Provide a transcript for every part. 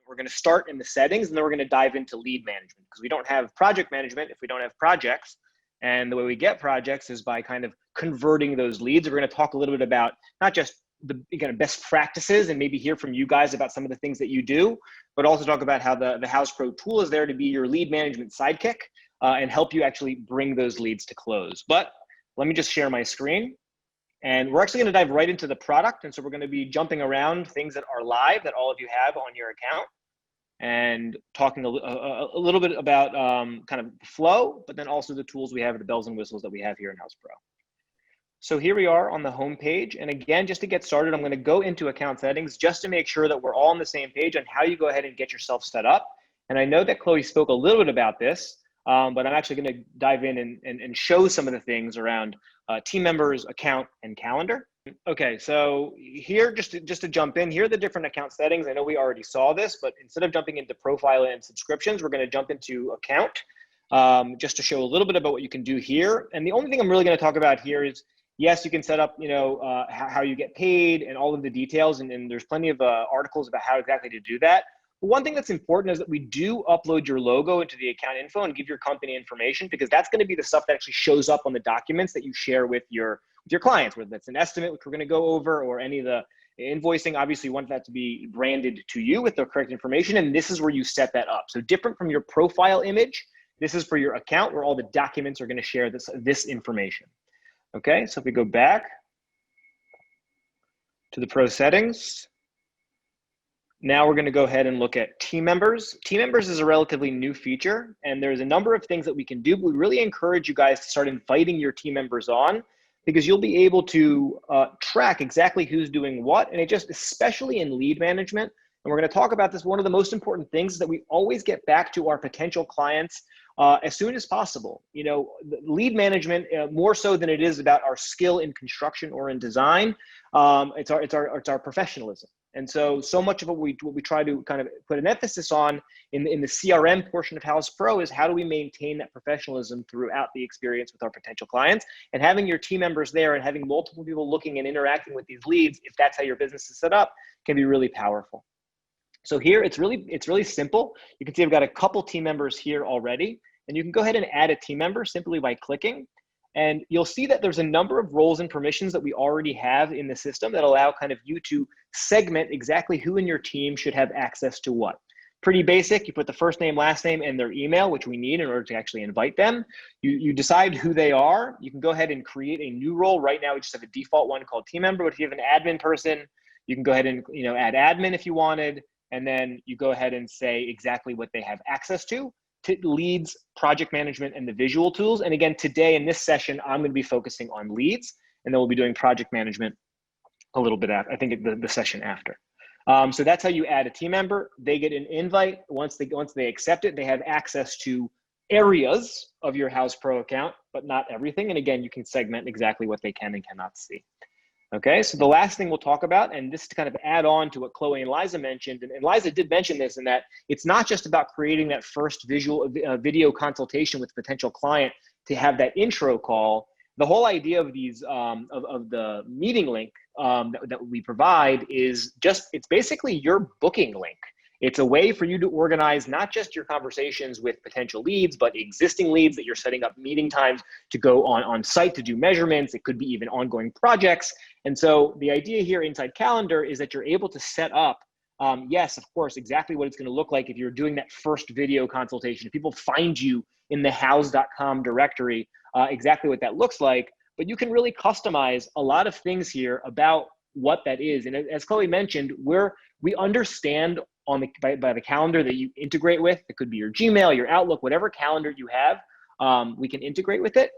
We're going to start in the settings, and then we're going to dive into lead management, because we don't have project management if we don't have projects. And the way we get projects is by kind of converting those leads. We're going to talk a little bit about not just the kind of best practices and maybe hear from you guys about some of the things that you do, but also talk about how the Houzz Pro tool is there to be your lead management sidekick and help you actually bring those leads to close. But let me just share my screen. And we're actually going to dive right into the product. And so we're going to be jumping around things that are live that all of you have on your account, and talking a little bit about kind of flow, but then also the tools we have, the bells and whistles that we have here in Houzz Pro. So here we are on the home page. And again, just to get started, I'm going to go into account settings just to make sure that we're all on the same page on how you go ahead and get yourself set up. And I know that Chloe spoke a little bit about this, but I'm actually going to dive in and show some of the things around team members, account, and calendar. Okay, so here, just to jump in, here are the different account settings. I know we already saw this, but instead of jumping into profile and subscriptions, we're going to jump into account just to show a little bit about what you can do here. And the only thing I'm really going to talk about here is, yes, you can set up, how you get paid and all of the details, and there's plenty of articles about how exactly to do that. But one thing that's important is that we do upload your logo into the account info and give your company information, because that's going to be the stuff that actually shows up on the documents that you share with your clients, whether that's an estimate, which we're going to go over, or any of the invoicing. Obviously, you want that to be branded to you with the correct information, and this is where you set that up. So different from your profile image, this is for your account where all the documents are going to share this information. Okay, so if we go back to the pro settings, now we're going to go ahead and look at team members. Team members is a relatively new feature, and there's a number of things that we can do, but we really encourage you guys to start inviting your team members on, because you'll be able to track exactly who's doing what, and it just, especially in lead management, and we're going to talk about this, one of the most important things is that we always get back to our potential clients as soon as possible. Lead management, more so than it is about our skill in construction or in design, it's our professionalism. And so much of what we try to kind of put an emphasis on in the CRM portion of Houzz Pro is how do we maintain that professionalism throughout the experience with our potential clients, and having your team members there and having multiple people looking and interacting with these leads, if that's how your business is set up, can be really powerful. So here, it's really simple. You can see I've got a couple team members here already, and you can go ahead and add a team member simply by clicking. And you'll see that there's a number of roles and permissions that we already have in the system that allow kind of you to segment exactly who in your team should have access to what. Pretty basic. You put the first name, last name, and their email, which we need in order to actually invite them. You decide who they are. You can go ahead and create a new role. Right now, we just have a default one called team member, but if you have an admin person, you can go ahead and add admin if you wanted, and then you go ahead and say exactly what they have access to leads, project management, and the visual tools. And again, today in this session, I'm going to be focusing on leads, and then we'll be doing project management a little bit after, I think the session after. So that's how you add a team member. They get an invite. Once they accept it, they have access to areas of your Houzz Pro account, but not everything. And again, you can segment exactly what they can and cannot see. Okay, so the last thing we'll talk about, and this is to kind of add on to what Chloe and Liza mentioned, and Liza did mention this, in that it's not just about creating that first video consultation with potential client to have that intro call. The whole idea of these of the meeting link that we provide is it's basically your booking link. It's a way for you to organize not just your conversations with potential leads, but existing leads that you're setting up meeting times to go on site to do measurements. It could be even ongoing projects. And so the idea here inside Calendar is that you're able to set up, yes, of course, exactly what it's going to look like if you're doing that first video consultation. If people find you in the houzz.com directory, exactly what that looks like. But you can really customize a lot of things here about what that is. And as Chloe mentioned, we understand by the calendar that you integrate with. It could be your Gmail, your Outlook, whatever calendar you have, we can integrate with it.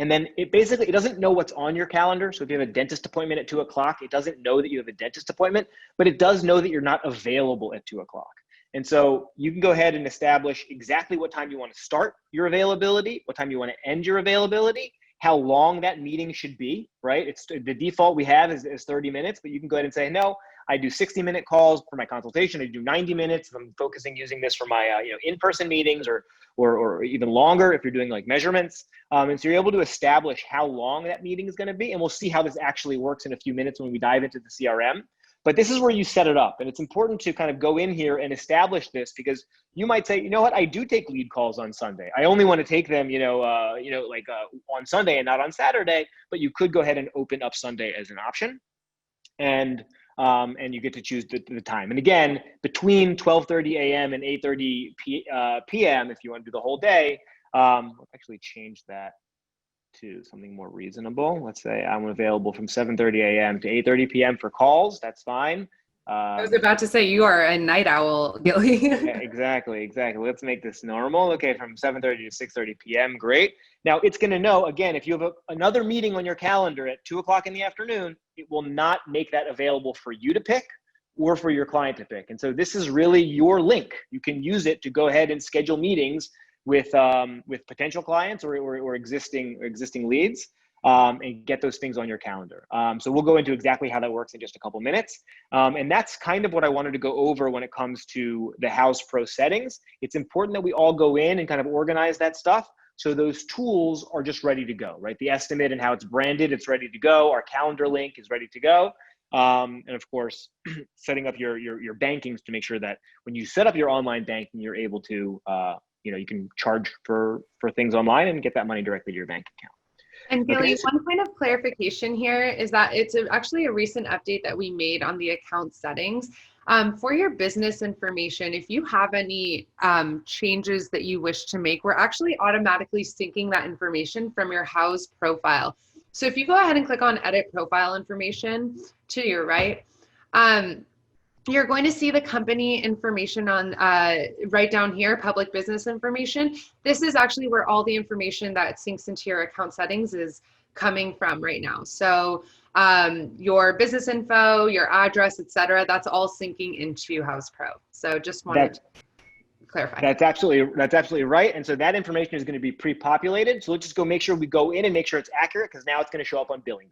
And then it doesn't know what's on your calendar. So if you have a dentist appointment at 2 o'clock, it doesn't know that you have a dentist appointment, but it does know that you're not available at 2 o'clock. And so you can go ahead and establish exactly what time you want to start your availability, what time you want to end your availability, how long that meeting should be, right? It's the default we have is 30 minutes, but you can go ahead and say, no, I do 60-minute calls for my consultation. I do 90 minutes. If I'm using this for my in-person meetings or even longer if you're doing like measurements. And so you're able to establish how long that meeting is going to be. And we'll see how this actually works in a few minutes when we dive into the CRM. But this is where you set it up. And it's important to kind of go in here and establish this, because you might say, you know what, I do take lead calls on Sunday. I only want to take them, on Sunday and not on Saturday, but you could go ahead and open up Sunday as an option. And you get to choose the time. And again, between 12:30 a.m. and 8:30 p.m., if you want to do the whole day, let's actually change that to something more reasonable. Let's say I'm available from 7:30 a.m. to 8:30 p.m. for calls. That's fine. I was about to say, you are a night owl, Gilly. Yeah, exactly. Let's make this normal. Okay, from 7:30 to 6:30 p.m. Great. Now it's going to know, again, if you have another meeting on your calendar at 2 o'clock in the afternoon, it will not make that available for you to pick or for your client to pick. And so this is really your link. You can use it to go ahead and schedule meetings with potential clients or existing leads, and get those things on your calendar. So we'll go into exactly how that works in just a couple minutes. And that's kind of what I wanted to go over when it comes to the Houzz Pro settings. It's important that we all go in and kind of organize that stuff, so those tools are just ready to go, right? The estimate and how it's branded, it's ready to go. Our calendar link is ready to go. And of course, setting up your bankings to make sure that when you set up your online banking, you're able to, you can charge for things online and get that money directly to your bank account. And Gilly, one point of clarification here is that it's actually a recent update that we made on the account settings. For your business information, if you have any changes that you wish to make, we're actually automatically syncing that information from your Houzz profile. So if you go ahead and click on edit profile information to your right, you're going to see the company information on right down here, public business information. This is actually where all the information that syncs into your account settings is coming from right now. So your business info, your address, etc., that's all syncing into Houzz Pro. So just wanted to clarify. That's absolutely right. And so that information is going to be pre-populated. So let's just go make sure we go in and make sure it's accurate, because now it's going to show up on billing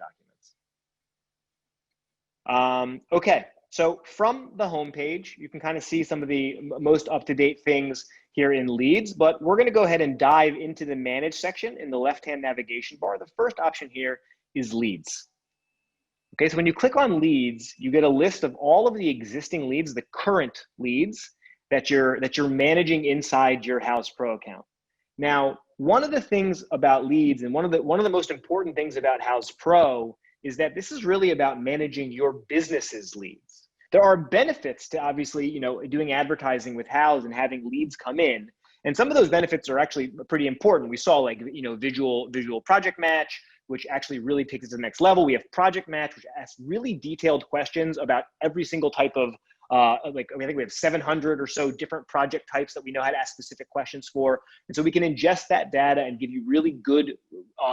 documents. Okay. So from the homepage, you can kind of see some of the most up-to-date things here in leads, but we're going to go ahead and dive into the manage section in the left-hand navigation bar. The first option here is leads. Okay, so when you click on leads, you get a list of all of the existing leads, the current leads that you're managing inside your Houzz Pro account. Now, one of the things about leads, and one of the most important things about Houzz Pro, is that this is really about managing your business's leads. There are benefits to obviously, doing advertising with Houzz and having leads come in. And some of those benefits are actually pretty important. We saw visual project match, which actually really takes it to the next level. We have project match, which asks really detailed questions about every single type of, I think we have 700 or so different project types that we know how to ask specific questions for. And so we can ingest that data and give you really good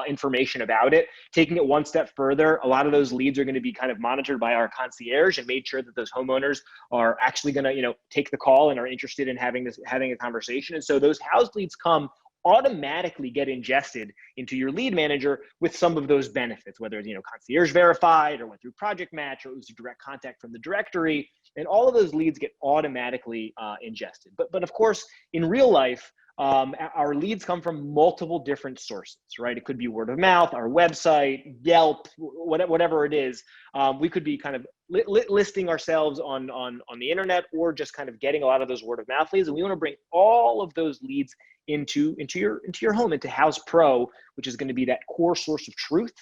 information about it. Taking it one step further, a lot of those leads are going to be kind of monitored by our concierge and made sure that those homeowners are actually going to, take the call and are interested in having a conversation. And so those Houzz leads automatically get ingested into your lead manager with some of those benefits, whether it's, concierge verified or went through project match or it was a direct contact from the directory, and all of those leads get automatically ingested. But of course, in real life, our leads come from multiple different sources, right? It could be word of mouth, our website, Yelp, whatever it is. We could be kind of listing ourselves on the internet, or just kind of getting a lot of those word of mouth leads. And we want to bring all of those leads into your home, into Houzz Pro, which is going to be that core source of truth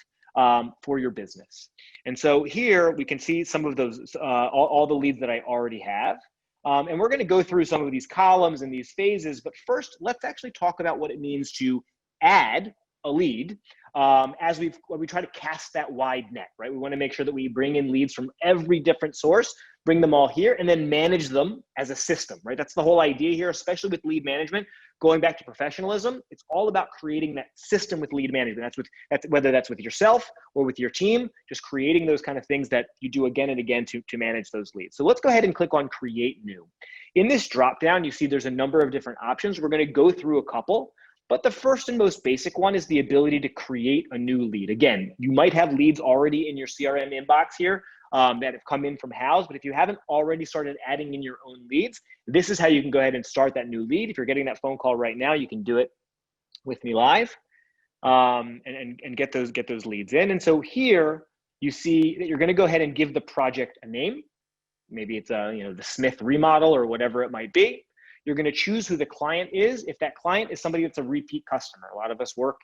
for your business. And so here we can see some of those, all the leads that I already have. And we're going to go through some of these columns and these phases. But first, let's actually talk about what it means to add a lead as we try to cast that wide net, right? We want to make sure that we bring in leads from every different source, bring them all here, and then manage them as a system, right? That's the whole idea here, especially with lead management. Going back to professionalism, it's all about creating that system with lead management. That's whether that's with yourself or with your team, just creating those kind of things that you do again and again to manage those leads. So let's go ahead and click on Create New. In this dropdown, you see there's a number of different options. We're going to go through a couple. But the first and most basic one is the ability to create a new lead. Again, you might have leads already in your CRM inbox here that have come in from Houzz, but if you haven't already started adding in your own leads, this is how you can go ahead and start that new lead. If you're getting that phone call right now, you can do it with me live and get those leads in. And so here you see that you're going to go ahead and give the project a name. maybe it's the Smith remodel or whatever it might be. You're going to choose who the client is. If that client is somebody that's a repeat customer, a lot of us work,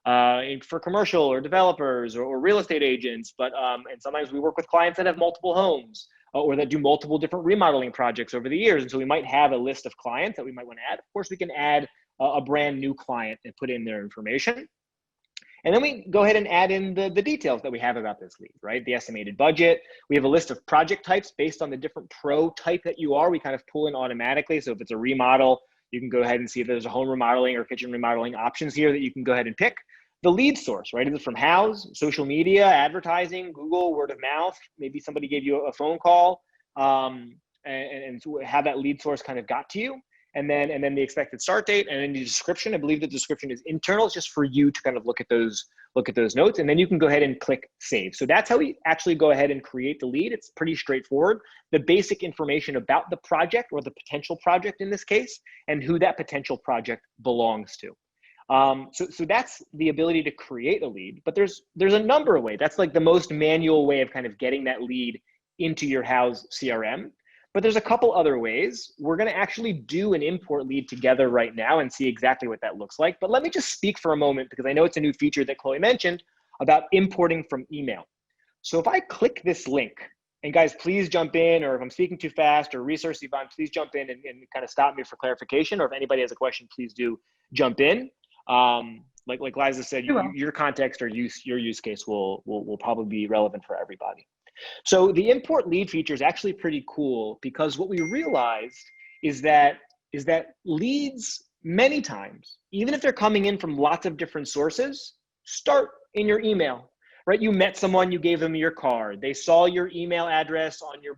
for commercial or developers or real estate agents, but and sometimes we work with clients that have multiple homes or that do multiple different remodeling projects over the years. And so we might have a list of clients that we might want to add. Of course, we can add a brand new client and put in their information. And then we go ahead and add in the details that we have about this lead, right? The estimated budget. We have a list of project types based on the different pro type that you are. We kind of pull in automatically. So if it's a remodel, you can go ahead and see if there's a home remodeling or kitchen remodeling options here that you can go ahead and pick. The lead source, right? Is it from Houzz, social media, advertising, Google, word of mouth? Maybe somebody gave you a phone call, and so how that lead source kind of got to you. And then the expected start date, and then the description. I believe the description is internal. It's just for you to kind of look at those notes, and then you can go ahead and click save. So that's how we actually go ahead and create the lead. It's pretty straightforward. The basic information about the project, or the potential project in this case, and who that potential project belongs to. So that's the ability to create a lead. But there's a number of ways. That's like the most manual way of kind of getting that lead into your Houzz CRM. But there's a couple other ways. We're going to actually do an import lead together right now and see exactly what that looks like. But let me just speak for a moment, because I know it's a new feature that Chloe mentioned about importing from email. So if I click this link, and guys, please jump in, or if I'm speaking too fast, or Resource Yvonne, please jump in and kind of stop me for clarification, or if anybody has a question, please do jump in. Like Liza said, your context or your use case will probably be relevant for everybody. So the import lead feature is actually pretty cool, because what we realized is that leads many times, even if they're coming in from lots of different sources, start in your email, right? You met someone, you gave them your card. They saw your email address on your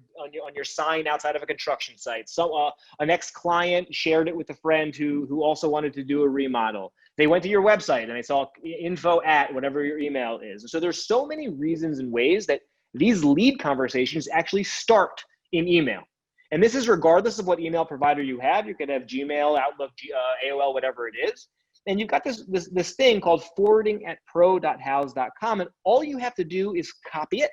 sign outside of a construction site. So an ex-client shared it with a friend who also wanted to do a remodel. They went to your website and they saw info at whatever your email is. So there's so many reasons and ways that these lead conversations actually start in email. And this is regardless of what email provider you have. You could have Gmail, Outlook, AOL, whatever it is. And you've got this thing called forwarding@pro.houzz.com. And all you have to do is copy it.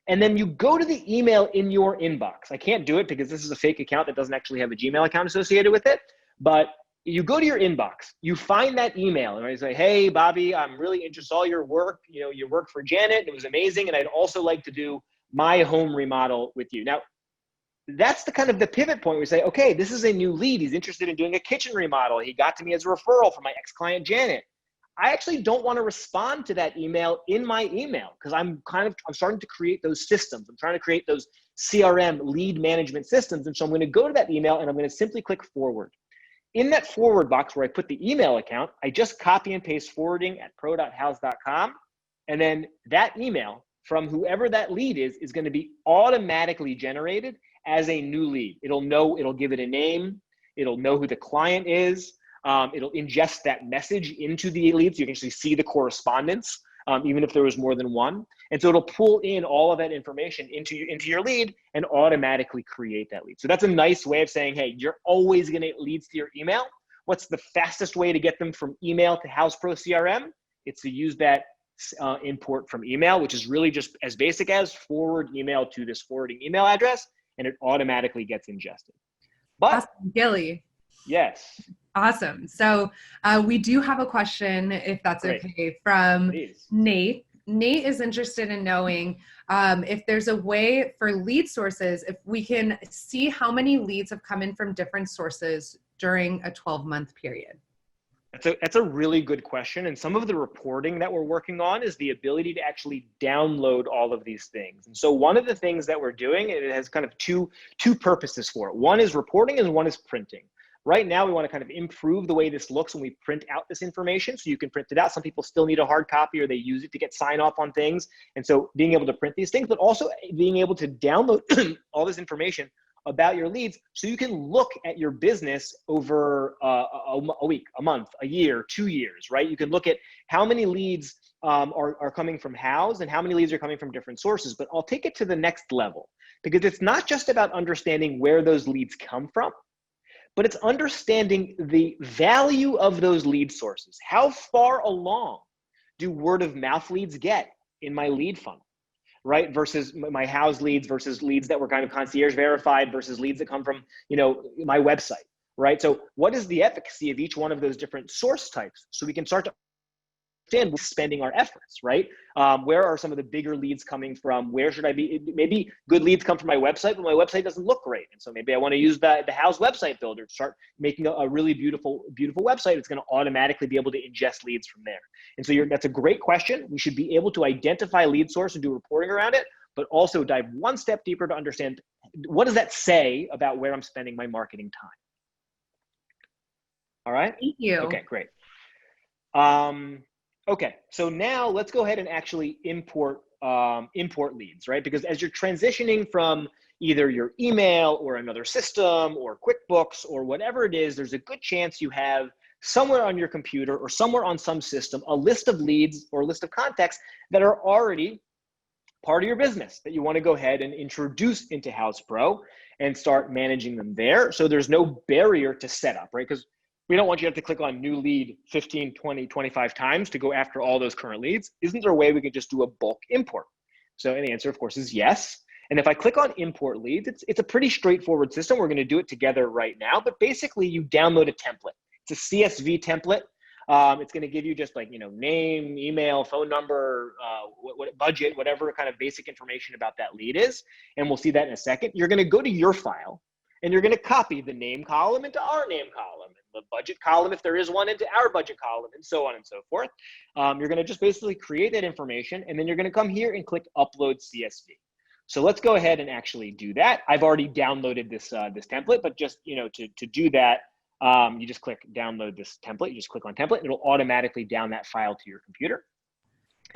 And then you go to the email in your inbox. I can't do it because this is a fake account that doesn't actually have a Gmail account associated with it. But you go to your inbox, you find that email, and you say, hey, Bobby, I'm really interested in all your work. You work for Janet, it was amazing. And I'd also like to do my home remodel with you. Now, that's the kind of the pivot point where we say, okay, this is a new lead. He's interested in doing a kitchen remodel. He got to me as a referral from my ex-client, Janet. I actually don't want to respond to that email in my email, because I'm starting to create those systems. I'm trying to create those CRM lead management systems. And so I'm going to go to that email and I'm going to simply click forward. In that forward box where I put the email account, I just copy and paste forwarding@pro.houzz.com. And then that email from whoever that lead is going to be automatically generated as a new lead. It'll give it a name. It'll know who the client is. It'll ingest that message into the lead, so you can actually see the correspondence, even if there was more than one. And so it'll pull in all of that information into your lead and automatically create that lead. So that's a nice way of saying, hey, you're always going to get leads to your email. What's the fastest way to get them from email to Houzz Pro CRM? It's to use that import from email, which is really just as basic as forward email to this forwarding email address, and it automatically gets ingested. But awesome, Gilly. Yes. Awesome. So we do have a question, if that's Great. okay, from Please. Nate. Nate is interested in knowing if there's a way for lead sources, if we can see how many leads have come in from different sources during a 12-month period. That's a really good question. And some of the reporting that we're working on is the ability to actually download all of these things. And so one of the things that we're doing, it has kind of two purposes for it. One is reporting and one is printing. Right now, we want to kind of improve the way this looks when we print out this information, so you can print it out. Some people still need a hard copy, or they use it to get sign off on things. And so being able to print these things, but also being able to download all this information about your leads, so you can look at your business over a week, a month, a year, 2 years, right? You can look at how many leads are coming from Houzz and how many leads are coming from different sources. But I'll take it to the next level, because it's not just about understanding where those leads come from, but it's understanding the value of those lead sources. How far along do word of mouth leads get in my lead funnel? right? Versus my Houzz leads versus leads that were kind of concierge verified versus leads that come from, my website, right? So what is the efficacy of each one of those different source types? So we can start to understand spending our efforts, right? Where are some of the bigger leads coming from? Where should I be? Maybe good leads come from my website, but my website doesn't look great. And so maybe I want to use the Houzz website builder to start making a really beautiful website. It's going to automatically be able to ingest leads from there. And so that's a great question. We should be able to identify lead source and do reporting around it, but also dive one step deeper to understand what does that say about where I'm spending my marketing time. All right. Thank you. Okay, great. Okay, so now let's go ahead and actually import leads, right? Because as you're transitioning from either your email or another system or QuickBooks or whatever it is, there's a good chance you have somewhere on your computer or somewhere on some system a list of leads or a list of contacts that are already part of your business that you want to go ahead and introduce into Houzz Pro and start managing them there. So there's no barrier to set up, right? Because we don't want you to have to click on new lead 15, 20, 25 times to go after all those current leads. Isn't there a way we could just do a bulk import? So the answer, of course, is yes. And if I click on import leads, it's a pretty straightforward system. We're going to do it together right now, but basically you download a template. It's a CSV template. It's going to give you just like, name, email, phone number, what budget, whatever kind of basic information about that lead is. And we'll see that in a second. You're going to go to your file and you're going to copy the name column into our name column, the budget column, if there is one, into our budget column, and so on and so forth. You're going to just basically create that information, and then you're going to come here and click Upload CSV. So let's go ahead and actually do that. I've already downloaded this template, but just to do that, you just click Download this template. You just click on Template, and it'll automatically down that file to your computer.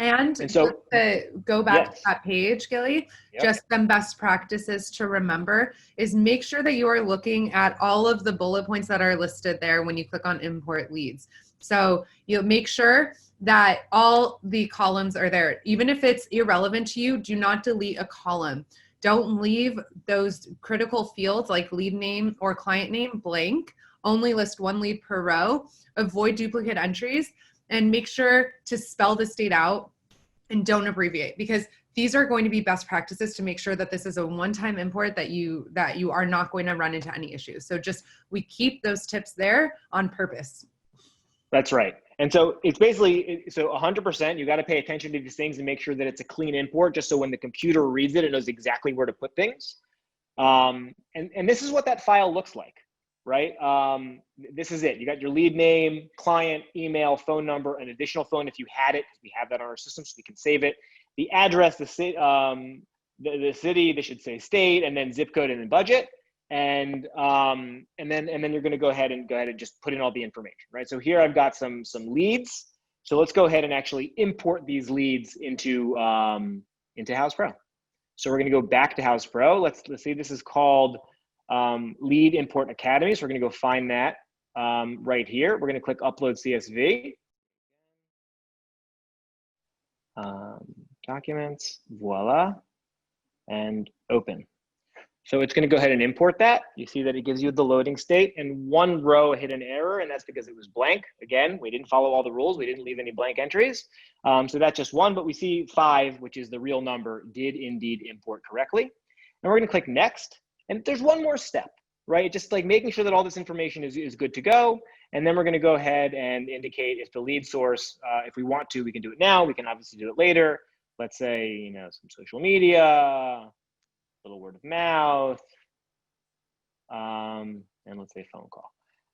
And so to go back to that page, Gilly, just some best practices to remember is make sure that you are looking at all of the bullet points that are listed there when you click on import leads. So you'll make sure that all the columns are there. Even if it's irrelevant to you, do not delete a column. Don't leave those critical fields like lead name or client name blank. Only list one lead per row. Avoid duplicate entries. And make sure to spell the state out and don't abbreviate, because these are going to be best practices to make sure that this is a one-time import that you are not going to run into any issues. So we keep those tips there on purpose. That's right. And so it's basically, 100%, you got to pay attention to these things and make sure that it's a clean import, just so when the computer reads it, it knows exactly where to put things. And this is what that file looks like. Right? This is it. You got your lead name, client, email, phone number, an additional phone if you had it, because we have that on our system, so we can save it. The address, the city, they should say state, and then zip code, and then budget, and then you're going to go ahead and just put in all the information, right? So here I've got some leads. So let's go ahead and actually import these leads into Houzz Pro. So we're going to go back to Houzz Pro. Let's see. This is called Lead Import Academy. So we're going to go find that right here. We're going to click Upload CSV. Documents, voila, and open. So it's going to go ahead and import that. You see that it gives you the loading state, and one row hit an error, and that's because it was blank. Again, we didn't follow all the rules. We didn't leave any blank entries. So that's just one, but we see 5, which is the real number, did indeed import correctly. And we're going to click Next. And there's one more step, right? Just like making sure that all this information is good to go. And then we're going to go ahead and indicate if the lead source, if we want to, we can do it now. We can obviously do it later. Let's say, some social media, a little word of mouth, and let's say phone call.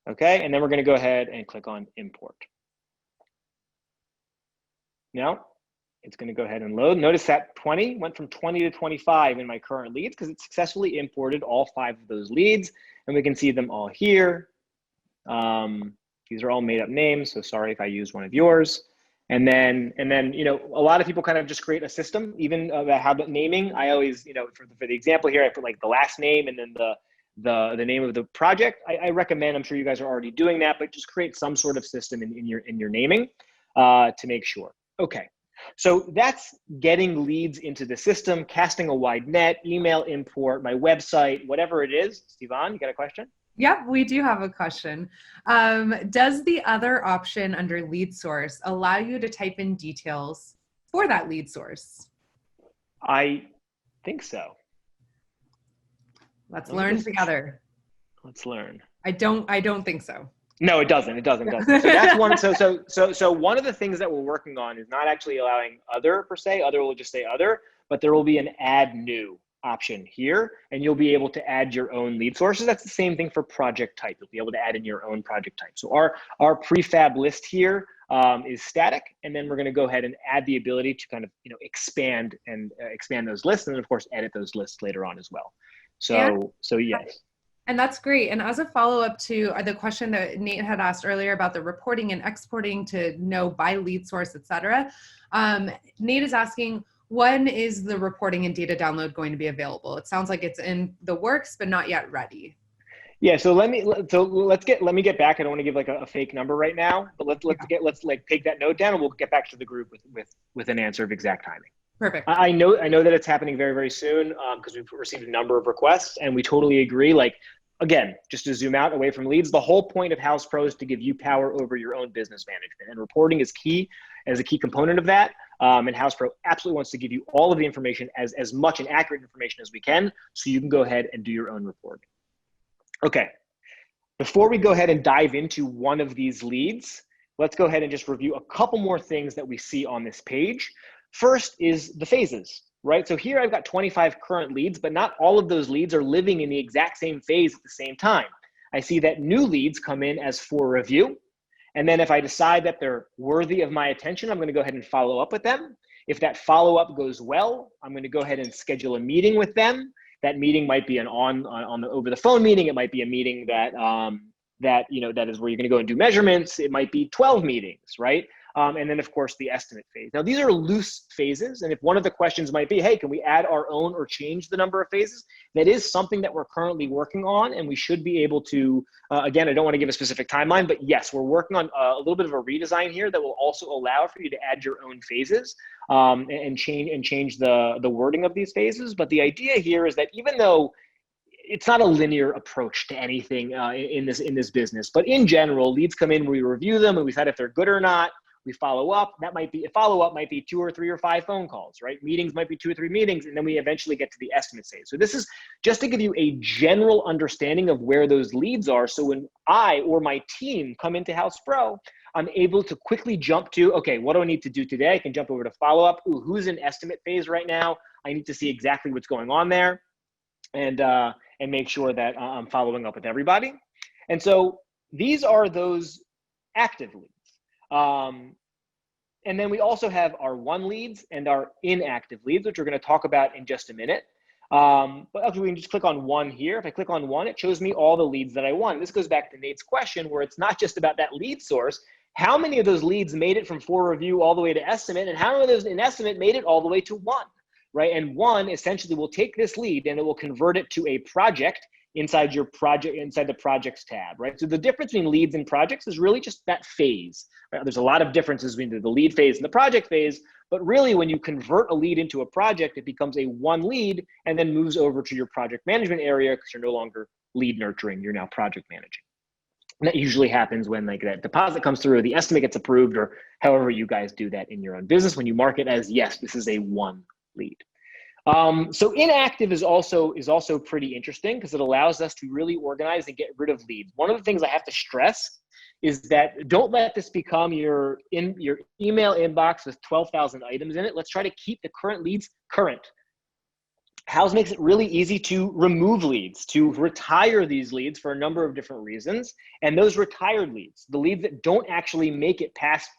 Okay, and then we're going to go ahead and click on Import. Now, it's going to go ahead and load. Notice that 20 went from 20 to 25 in my current leads because it successfully imported all 5 of those leads, and we can see them all here. These are all made up names, so sorry if I use one of yours. And then a lot of people kind of just create a system, even about how the naming. I always, for the example here, I put like the last name and then the name of the project. I recommend, I'm sure you guys are already doing that, but just create some sort of system in your naming to make sure. Okay. So that's getting leads into the system, casting a wide net, email import, my website, whatever it is. Sivan, you got a question? Yep, we do have a question. Does the other option under lead source allow you to type in details for that lead source? I think so. Let's learn together. Let's learn. I don't think so. No, it doesn't. It doesn't. So that's one. So one of the things that we're working on is not actually allowing other per se. Other will just say other, but there will be an add new option here, and you'll be able to add your own lead sources. That's the same thing for project type. You'll be able to add in your own project type. So our prefab list here is static, and then we're going to go ahead and add the ability to kind of expand those lists, and then of course edit those lists later on as well. So yes. And that's great. And as a follow-up to the question that Nate had asked earlier about the reporting and exporting to know by lead source, et cetera, Nate is asking, when is the reporting and data download going to be available? It sounds like it's in the works, but not yet ready. Yeah, so let me get back. I don't want to give like a fake number right now, but let's take that note down, and we'll get back to the group with an answer of exact timing. Perfect. I know that it's happening very, very soon because we've received a number of requests, and we totally agree. Like, again, just to zoom out away from leads, the whole point of Houzz Pro is to give you power over your own business management, and reporting is key as a key component of that. And Houzz Pro absolutely wants to give you all of the information, as much and accurate information as we can, so you can go ahead and do your own reporting. Okay, before we go ahead and dive into one of these leads, let's go ahead and just review a couple more things that we see on this page. First is the phases, right? So here I've got 25 current leads, but not all of those leads are living in the exact same phase at the same time. I see that new leads come in as for review. And then if I decide that they're worthy of my attention, I'm going to go ahead and follow up with them. If that follow-up goes well, I'm going to go ahead and schedule a meeting with them. That meeting might be an over the phone meeting. It might be a meeting that is where you're going to go and do measurements. It might be 12 meetings, right? And then of course the estimate phase. Now these are loose phases, and if one of the questions might be, hey, can we add our own or change the number of phases? That is something that we're currently working on, and we should be able to, again, I don't want to give a specific timeline, but yes, we're working on a little bit of a redesign here that will also allow for you to add your own phases and change the wording of these phases. But the idea here is that even though it's not a linear approach to anything in this business, but in general, leads come in, we review them, and we decide if they're good or not. We follow up. That might be a follow-up, might be 2 or 3 or 5 phone calls, right? Meetings might be 2 or 3 meetings, and then we eventually get to the estimate stage. So this is just to give you a general understanding of where those leads are. So when I or my team come into Houzz Pro, I'm able to quickly jump to, okay, what do I need to do today? I can jump over to follow-up. Ooh, who's in estimate phase right now? I need to see exactly what's going on there, and make sure that I'm following up with everybody. And so these are those active leads. And then we also have our won leads and our inactive leads, which we're going to talk about in just a minute. But actually, we can just click on one here. If I click on one, it shows me all the leads that I won. This goes back to Nate's question, where it's not just about that lead source. How many of those leads made it from for review all the way to estimate, and how many of those in estimate made it all the way to won, right? And one essentially will take this lead and it will convert it to a project inside the projects tab, right? So the difference between leads and projects is really just that phase, right? There's a lot of differences between the lead phase and the project phase, but really when you convert a lead into a project, it becomes a one lead and then moves over to your project management area because you're no longer lead nurturing, you're now project managing. And that usually happens when like that deposit comes through, or the estimate gets approved, or however you guys do that in your own business when you mark it as, yes, this is a one lead. So inactive is also pretty interesting because it allows us to really organize and get rid of leads. One of the things I have to stress is that don't let this become your email inbox with 12,000 items in it. Let's try to keep the current leads current. Houzz makes it really easy to remove leads, to retire these leads for a number of different reasons. And those retired leads, the leads that don't actually make it past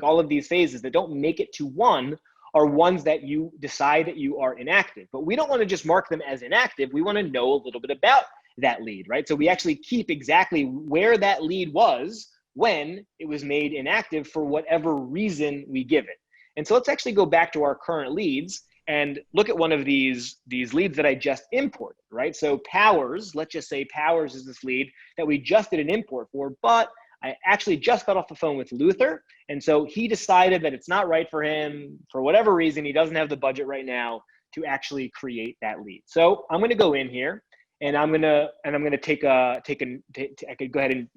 all of these phases, that don't make it to one, are ones that you decide that you are inactive. But we don't want to just mark them as inactive. We want to know a little bit about that lead, right? So we actually keep exactly where that lead was when it was made inactive for whatever reason we give it. And so let's actually go back to our current leads and look at one of these leads that I just imported, right? So Powers, let's just say Powers is this lead that we just did an import for, but I actually just got off the phone with Luther. And so he decided that it's not right for him, for whatever reason, he doesn't have the budget right now to actually create that lead. So I'm going to go in here and I'm going to take I could go ahead and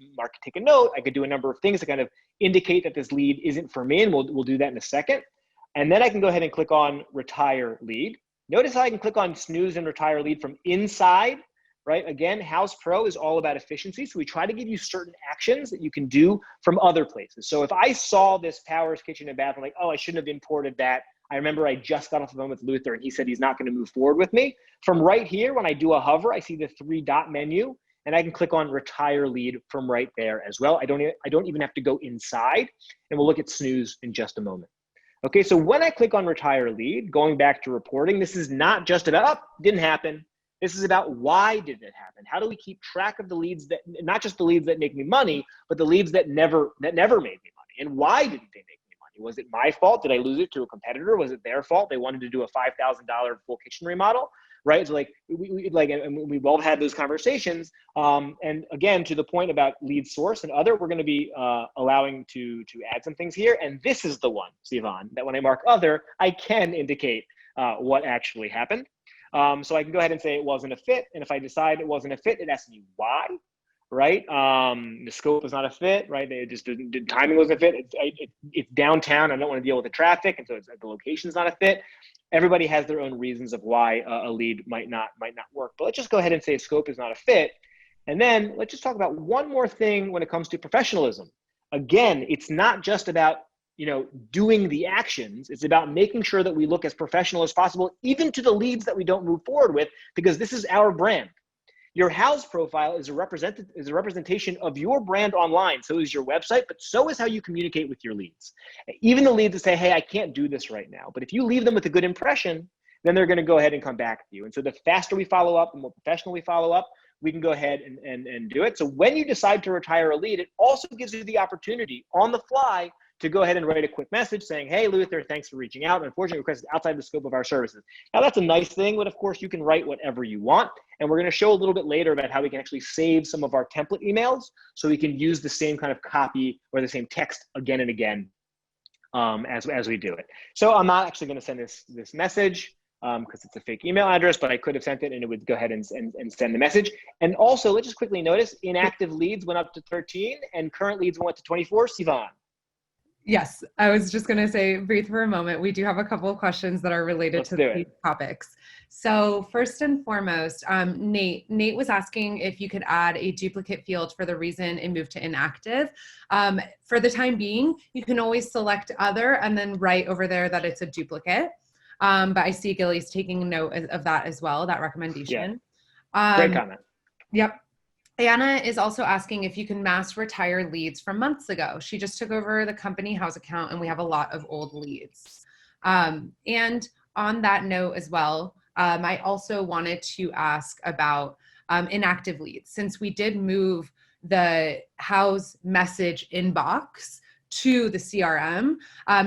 take a note. I could do a number of things to kind of indicate that this lead isn't for me. And we'll do that in a second. And then I can go ahead and click on retire lead. Notice how I can click on snooze and retire lead from inside, right? Again, Houzz Pro is all about efficiency. So we try to give you certain actions that you can do from other places. So if I saw this Powers Kitchen and Bath, I'm like, oh, I shouldn't have imported that. I remember I just got off the phone with Luther and he said he's not going to move forward with me. From right here, when I do a hover, I see the 3-dot menu and I can click on retire lead from right there as well. I don't even have to go inside, and we'll look at snooze in just a moment. Okay, so when I click on retire lead, going back to reporting, this is not just about, oh, didn't happen. This is about why did it happen? How do we keep track of the leads that, not just the leads that make me money, but the leads that never made me money? And why didn't they make me money? Was it my fault? Did I lose it to a competitor? Was it their fault? They wanted to do a $5,000 full kitchen remodel, right? So like we've all had those conversations. And again, to the point about lead source and other, we're going to be allowing to add some things here. And this is the one, Sivan, that when I mark other, I can indicate what actually happened. So I can go ahead and say it wasn't a fit. And if I decide it wasn't a fit, it asks me why, right? The scope is not a fit, right? It just didn't, the timing wasn't a fit. It's downtown. I don't want to deal with the traffic. And so the location's not a fit. Everybody has their own reasons of why a lead might not work. But let's just go ahead and say scope is not a fit. And then let's just talk about one more thing when it comes to professionalism. Again, it's not just about doing the actions. It's about making sure that we look as professional as possible, even to the leads that we don't move forward with, because this is our brand. Your Houzz profile is a representation of your brand online. So is your website, but so is how you communicate with your leads. Even the leads that say, hey, I can't do this right now. But if you leave them with a good impression, then they're going to go ahead and come back to you. And so the faster we follow up, the more professional we follow up, we can go ahead and do it. So when you decide to retire a lead, it also gives you the opportunity on the fly to go ahead and write a quick message saying, hey, Luther, thanks for reaching out. Unfortunately, request is outside the scope of our services. Now, that's a nice thing, but of course, you can write whatever you want. And we're going to show a little bit later about how we can actually save some of our template emails so we can use the same kind of copy or the same text again and again as we do it. So I'm not actually going to send this message because it's a fake email address, but I could have sent it and it would go ahead and send the message. And also, let's just quickly notice inactive leads went up to 13 and current leads went to 24. Sivan. Yes, I was just going to say, breathe for a moment. We do have a couple of questions that are related to these topics. So first and foremost, Nate was asking if you could add a duplicate field for the reason it moved to inactive. For the time being, you can always select other and then write over there that it's a duplicate. But I see Gilly's taking note of that as well, that recommendation. Yeah. Great comment. Yep. Anna is also asking if you can mass retire leads from months ago. She just took over the company Houzz account and we have a lot of old leads. And on that note as well, I also wanted to ask about inactive leads. Since we did move the Houzz message inbox to the CRM,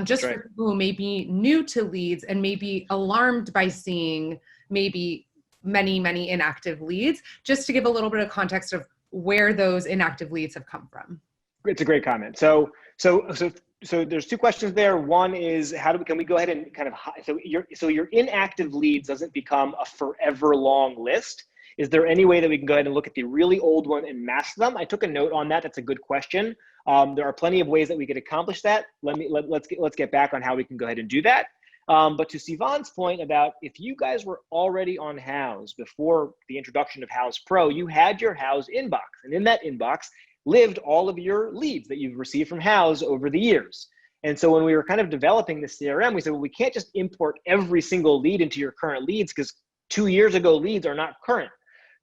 just for people who may be new to leads and may be alarmed by seeing maybe many inactive leads, just to give a little bit of context of where those inactive leads have come from. It's a great comment. So there's two questions there. One is can we go ahead and kind of, so your inactive leads doesn't become a forever long list. Is there any way that we can go ahead and look at the really old one and mask them? I took a note on that. That's a good question. There are plenty of ways that we could accomplish that. Let's get back on how we can go ahead and do that. But to Sivan's point about if you guys were already on Houzz before the introduction of Houzz Pro, you had your Houzz inbox, and in that inbox lived all of your leads that you've received from Houzz over the years. And so when we were kind of developing this CRM, we said, well, we can't just import every single lead into your current leads because 2 years ago leads are not current.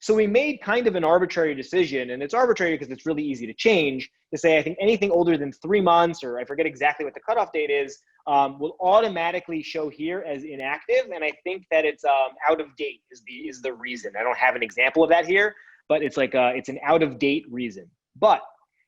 So we made kind of an arbitrary decision, and it's arbitrary because it's really easy to change, to say I think anything older than 3 months, or I forget exactly what the cutoff date is, will automatically show here as inactive. And I think that it's out of date is the reason. I don't have an example of that here, but it's like it's an out of date reason. But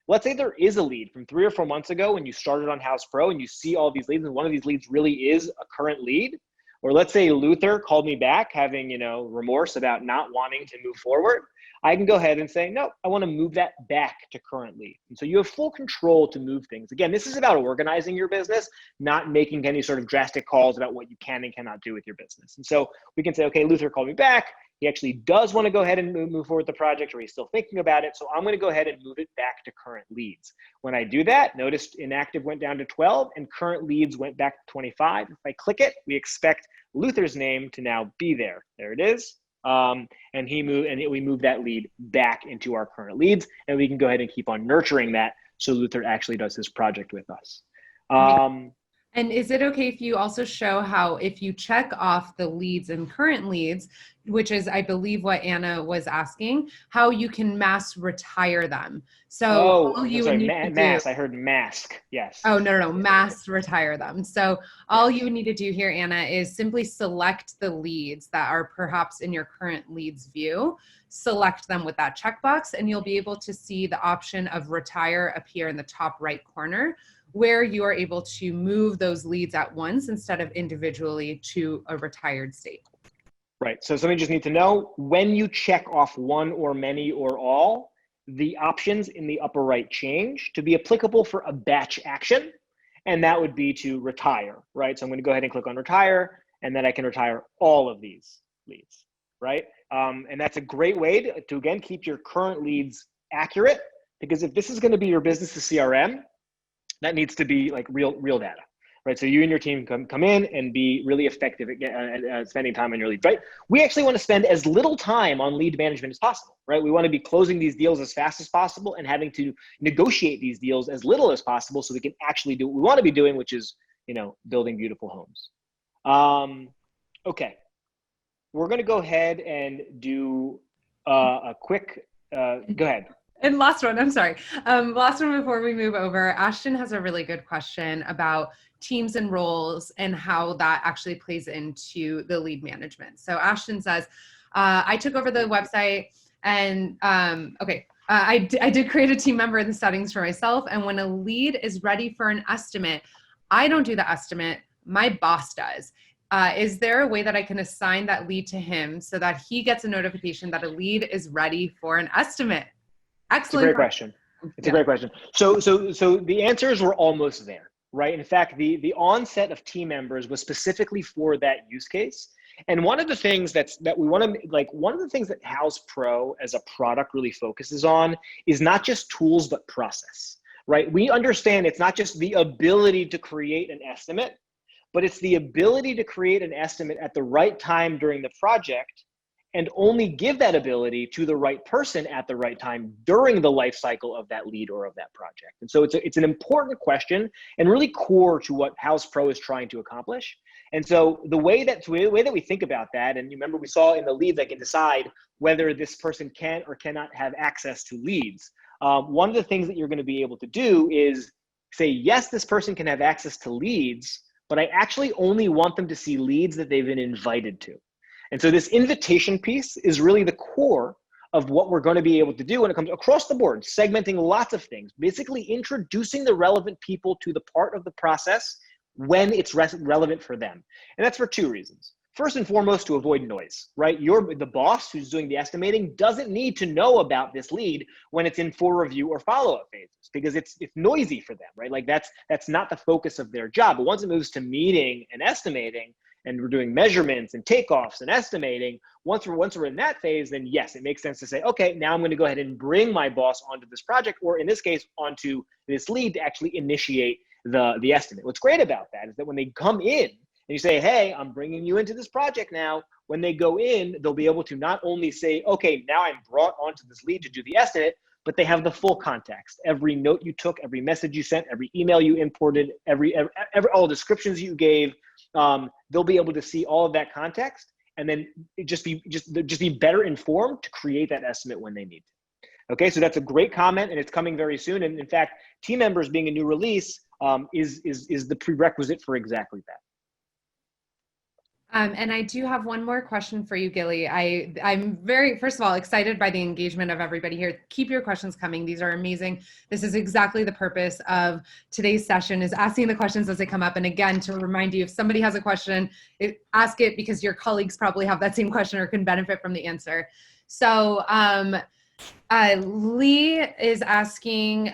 let's say there is a lead from 3 or 4 months ago when you started on Houzz Pro and you see all these leads, and one of these leads really is a current lead. Or let's say Luther called me back having, remorse about not wanting to move forward. I can go ahead and say, no, I want to move that back to current lead. And so you have full control to move things. Again, this is about organizing your business, not making any sort of drastic calls about what you can and cannot do with your business. And so we can say, okay, Luther called me back. He actually does want to go ahead and move forward with the project, or he's still thinking about it. So I'm going to go ahead and move it back to current leads. When I do that, notice inactive went down to 12 and current leads went back to 25. If I click it, we expect Luther's name to now be there. There it is. And we move that lead back into our current leads, and we can go ahead and keep on nurturing that so Luther actually does his project with us. And is it okay if you also show how if you check off the leads and current leads, which is, I believe, what Anna was asking, how you can mass retire them? So all you would need to do, I heard mask. Yes. Oh, no, mass retire them. So all you would need to do here, Anna, is simply select the leads that are perhaps in your current leads view, select them with that checkbox, and you'll be able to see the option of retire appear in the top right corner, where you are able to move those leads at once instead of individually to a retired state. Right. So somebody just needs to know, when you check off one or many or all, the options in the upper right change to be applicable for a batch action. And that would be to retire, right? So I'm going to go ahead and click on retire, and then I can retire all of these leads, right? And that's a great way to again, keep your current leads accurate, because if this is going to be your business to CRM, that needs to be like real data, right? So you and your team come in and be really effective at spending time on your leads, right? We actually want to spend as little time on lead management as possible, right? We want to be closing these deals as fast as possible and having to negotiate these deals as little as possible so we can actually do what we want to be doing, which is, building beautiful homes. Okay, we're going to go ahead and do a quick, go ahead. And last one, I'm sorry. Last one before we move over, Ashton has a really good question about teams and roles and how that actually plays into the lead management. So Ashton says, I took over the website and I did create a team member in the settings for myself. And when a lead is ready for an estimate, I don't do the estimate, my boss does. Is there a way that I can assign that lead to him so that he gets a notification that a lead is ready for an estimate? Excellent. It's a great question. It's a great question. So the answers were almost there, right? In fact, the onset of team members was specifically for that use case. And one of the things that we want to, one of the things that Houzz Pro as a product really focuses on is not just tools, but process, right? We understand it's not just the ability to create an estimate, but it's the ability to create an estimate at the right time during the project, and only give that ability to the right person at the right time during the life cycle of that lead or of that project. And so it's an important question and really core to what Houzz Pro is trying to accomplish. And so the way that we think about that, and you remember we saw in the leads, I can decide whether this person can or cannot have access to leads. One of the things that you're going to be able to do is say, yes, this person can have access to leads, but I actually only want them to see leads that they've been invited to. And so this invitation piece is really the core of what we're going to be able to do when it comes across the board, segmenting lots of things, basically introducing the relevant people to the part of the process when it's relevant for them. And that's for two reasons. First and foremost, to avoid noise, right? The boss who's doing the estimating doesn't need to know about this lead when it's in full review or follow-up phases, because it's noisy for them, right? Like that's not the focus of their job. But once it moves to meeting and estimating, and we're doing measurements and takeoffs and estimating, once we're in that phase, then yes, it makes sense to say, okay, now I'm going to go ahead and bring my boss onto this project, or in this case, onto this lead to actually initiate the estimate. What's great about that is that when they come in and you say, hey, I'm bringing you into this project now, when they go in, they'll be able to not only say, okay, now I'm brought onto this lead to do the estimate, but they have the full context. Every note you took, every message you sent, every email you imported, all the descriptions you gave, they'll be able to see all of that context, and then just be better informed to create that estimate when they need to. Okay, so that's a great comment, and it's coming very soon. And in fact, team members being a new release is the prerequisite for exactly that. And I do have one more question for you, Gilly. I'm very, first of all, excited by the engagement of everybody here. Keep your questions coming. These are amazing. This is exactly the purpose of today's session, is asking the questions as they come up. And again, to remind you, if somebody has a question, ask it because your colleagues probably have that same question or can benefit from the answer. So Lee is asking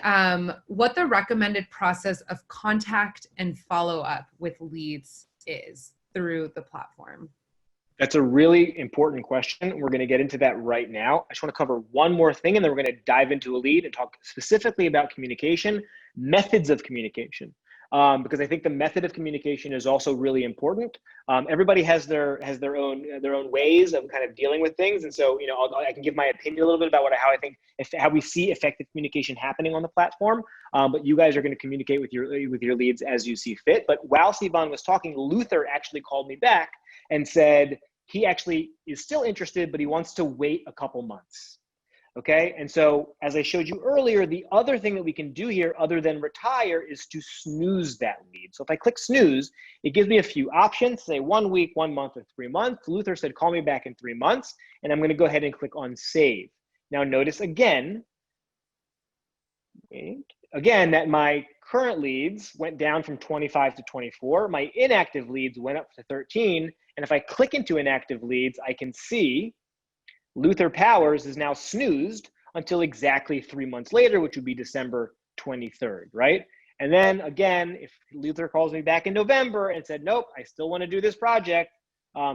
what the recommended process of contact and follow-up with leads is through the platform. That's a really important question. We're going to get into that right now. I just want to cover one more thing, and then we're going to dive into a lead and talk specifically about communication, methods of communication, because I think the method of communication is also really important. Everybody has their own ways of kind of dealing with things, and so I can give my opinion a little bit about how I think how we see effective communication happening on the platform. But you guys are going to communicate with your leads as you see fit. But while Sivan was talking, Luther actually called me back and said he actually is still interested, but he wants to wait a couple months. Okay, and so as I showed you earlier, the other thing that we can do here other than retire is to snooze that lead. So if I click snooze, it gives me a few options, say 1 week, 1 month, or 3 months. Luther said, call me back in 3 months, and I'm going to go ahead and click on save. Now notice again that my current leads went down from 25 to 24. My inactive leads went up to 13. And if I click into inactive leads, I can see Luther Powers is now snoozed until exactly 3 months later, which would be December 23rd, right? And then again, if Luther calls me back in November and said, nope, I still want to do this project,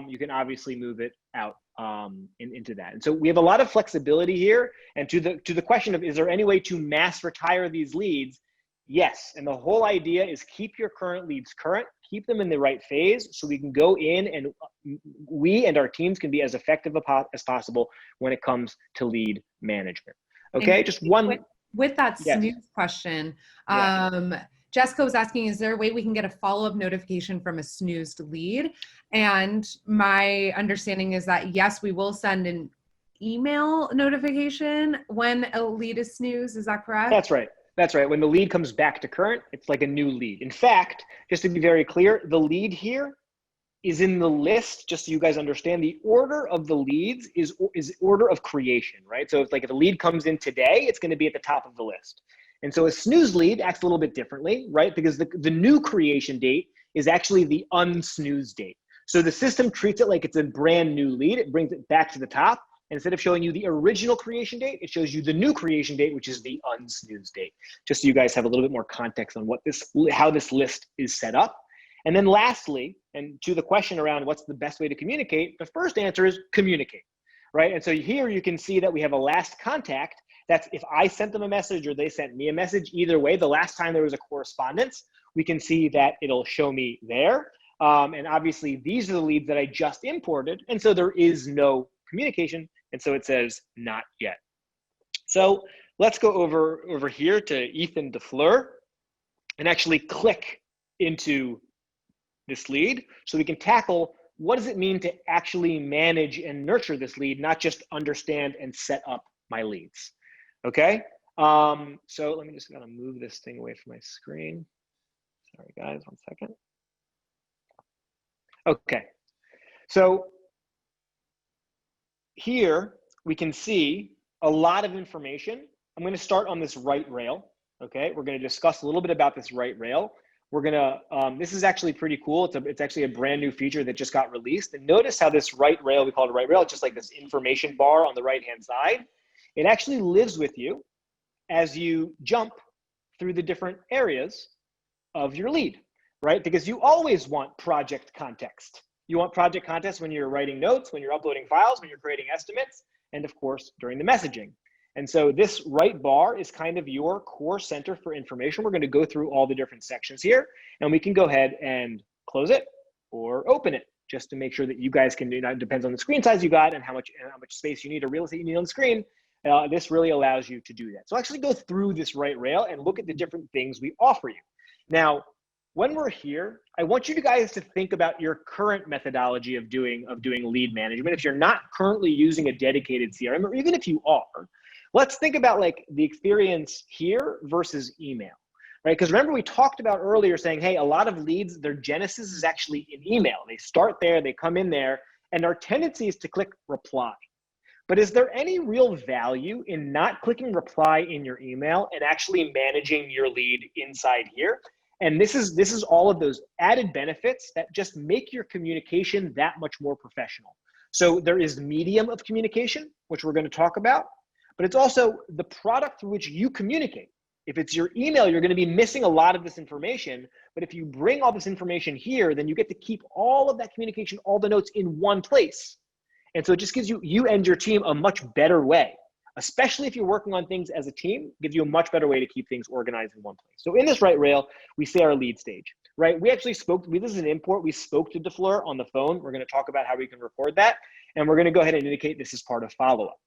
you can obviously move it out into that. And so we have a lot of flexibility here. And to the question of, is there any way to mass retire these leads? Yes. And the whole idea is keep your current leads current, keep them in the right phase so we can go in and we and our teams can be as effective as possible when it comes to lead management. Okay, and just one. With that Yes. snooze question, Yeah. Jessica was asking, is there a way we can get a follow-up notification from a snoozed lead? And my understanding is that, yes, we will send an email notification when a lead is snoozed. Is that correct? That's right. That's right. When the lead comes back to current, it's like a new lead. In fact, just to be very clear, the lead here is in the list, just so you guys understand, the order of the leads is order of creation, right? So it's like if a lead comes in today, it's going to be at the top of the list. And so a snooze lead acts a little bit differently, right? Because the new creation date is actually the unsnooze date. So the system treats it like it's a brand new lead. It brings it back to the top. And instead of showing you the original creation date, it shows you the new creation date, which is the unsnooze date. Just so you guys have a little bit more context on how this list is set up. And then lastly, and to the question around what's the best way to communicate, the first answer is communicate, right? And so here you can see that we have a last contact. That's if I sent them a message or they sent me a message, either way, the last time there was a correspondence, we can see that it'll show me there. And obviously these are the leads that I just imported. And so there is no communication. And so it says not yet. So let's go over here to Ethan DeFleur and actually click into this lead so we can tackle what does it mean to actually manage and nurture this lead, not just understand and set up my leads. Okay. So let me just kind of move this thing away from my screen. Sorry guys, 1 second. Okay. So here we can see a lot of information. I'm going to start on this right rail. Okay. We're going to discuss a little bit about this right rail. We're gonna, this is actually pretty cool. It's actually a brand new feature that just got released. And notice how this right rail, we call it a right rail, it's just like this information bar on the right-hand side. It actually lives with you as you jump through the different areas of your lead, right? Because you always want project context. You want project context when you're writing notes, when you're uploading files, when you're creating estimates, and of course, during the messaging. And so this right bar is kind of your core center for information. We're going to go through all the different sections here, and we can go ahead and close it or open it just to make sure that you guys can, it depends on the screen size you got and how much space you need or real estate you need on the screen. This really allows you to do that. So actually go through this right rail and look at the different things we offer you. Now, when we're here, I want you guys to think about your current methodology of doing lead management. If you're not currently using a dedicated CRM, or even if you are, let's think about like the experience here versus email, right? Because remember we talked about earlier saying, hey, a lot of leads, their genesis is actually in email. They start there, they come in there, and our tendency is to click reply. But is there any real value in not clicking reply in your email and actually managing your lead inside here? And this is all of those added benefits that just make your communication that much more professional. So there is medium of communication, which we're going to talk about, but it's also the product through which you communicate. If it's your email, you're going to be missing a lot of this information. But if you bring all this information here, then you get to keep all of that communication, all the notes in one place. And so it just gives you and your team a much better way, especially if you're working on things as a team, gives you a much better way to keep things organized in one place. So in this right rail, we say our lead stage, right? We actually this is an import. We spoke to DeFleur on the phone. We're going to talk about how we can record that. And we're going to go ahead and indicate this is part of follow-up.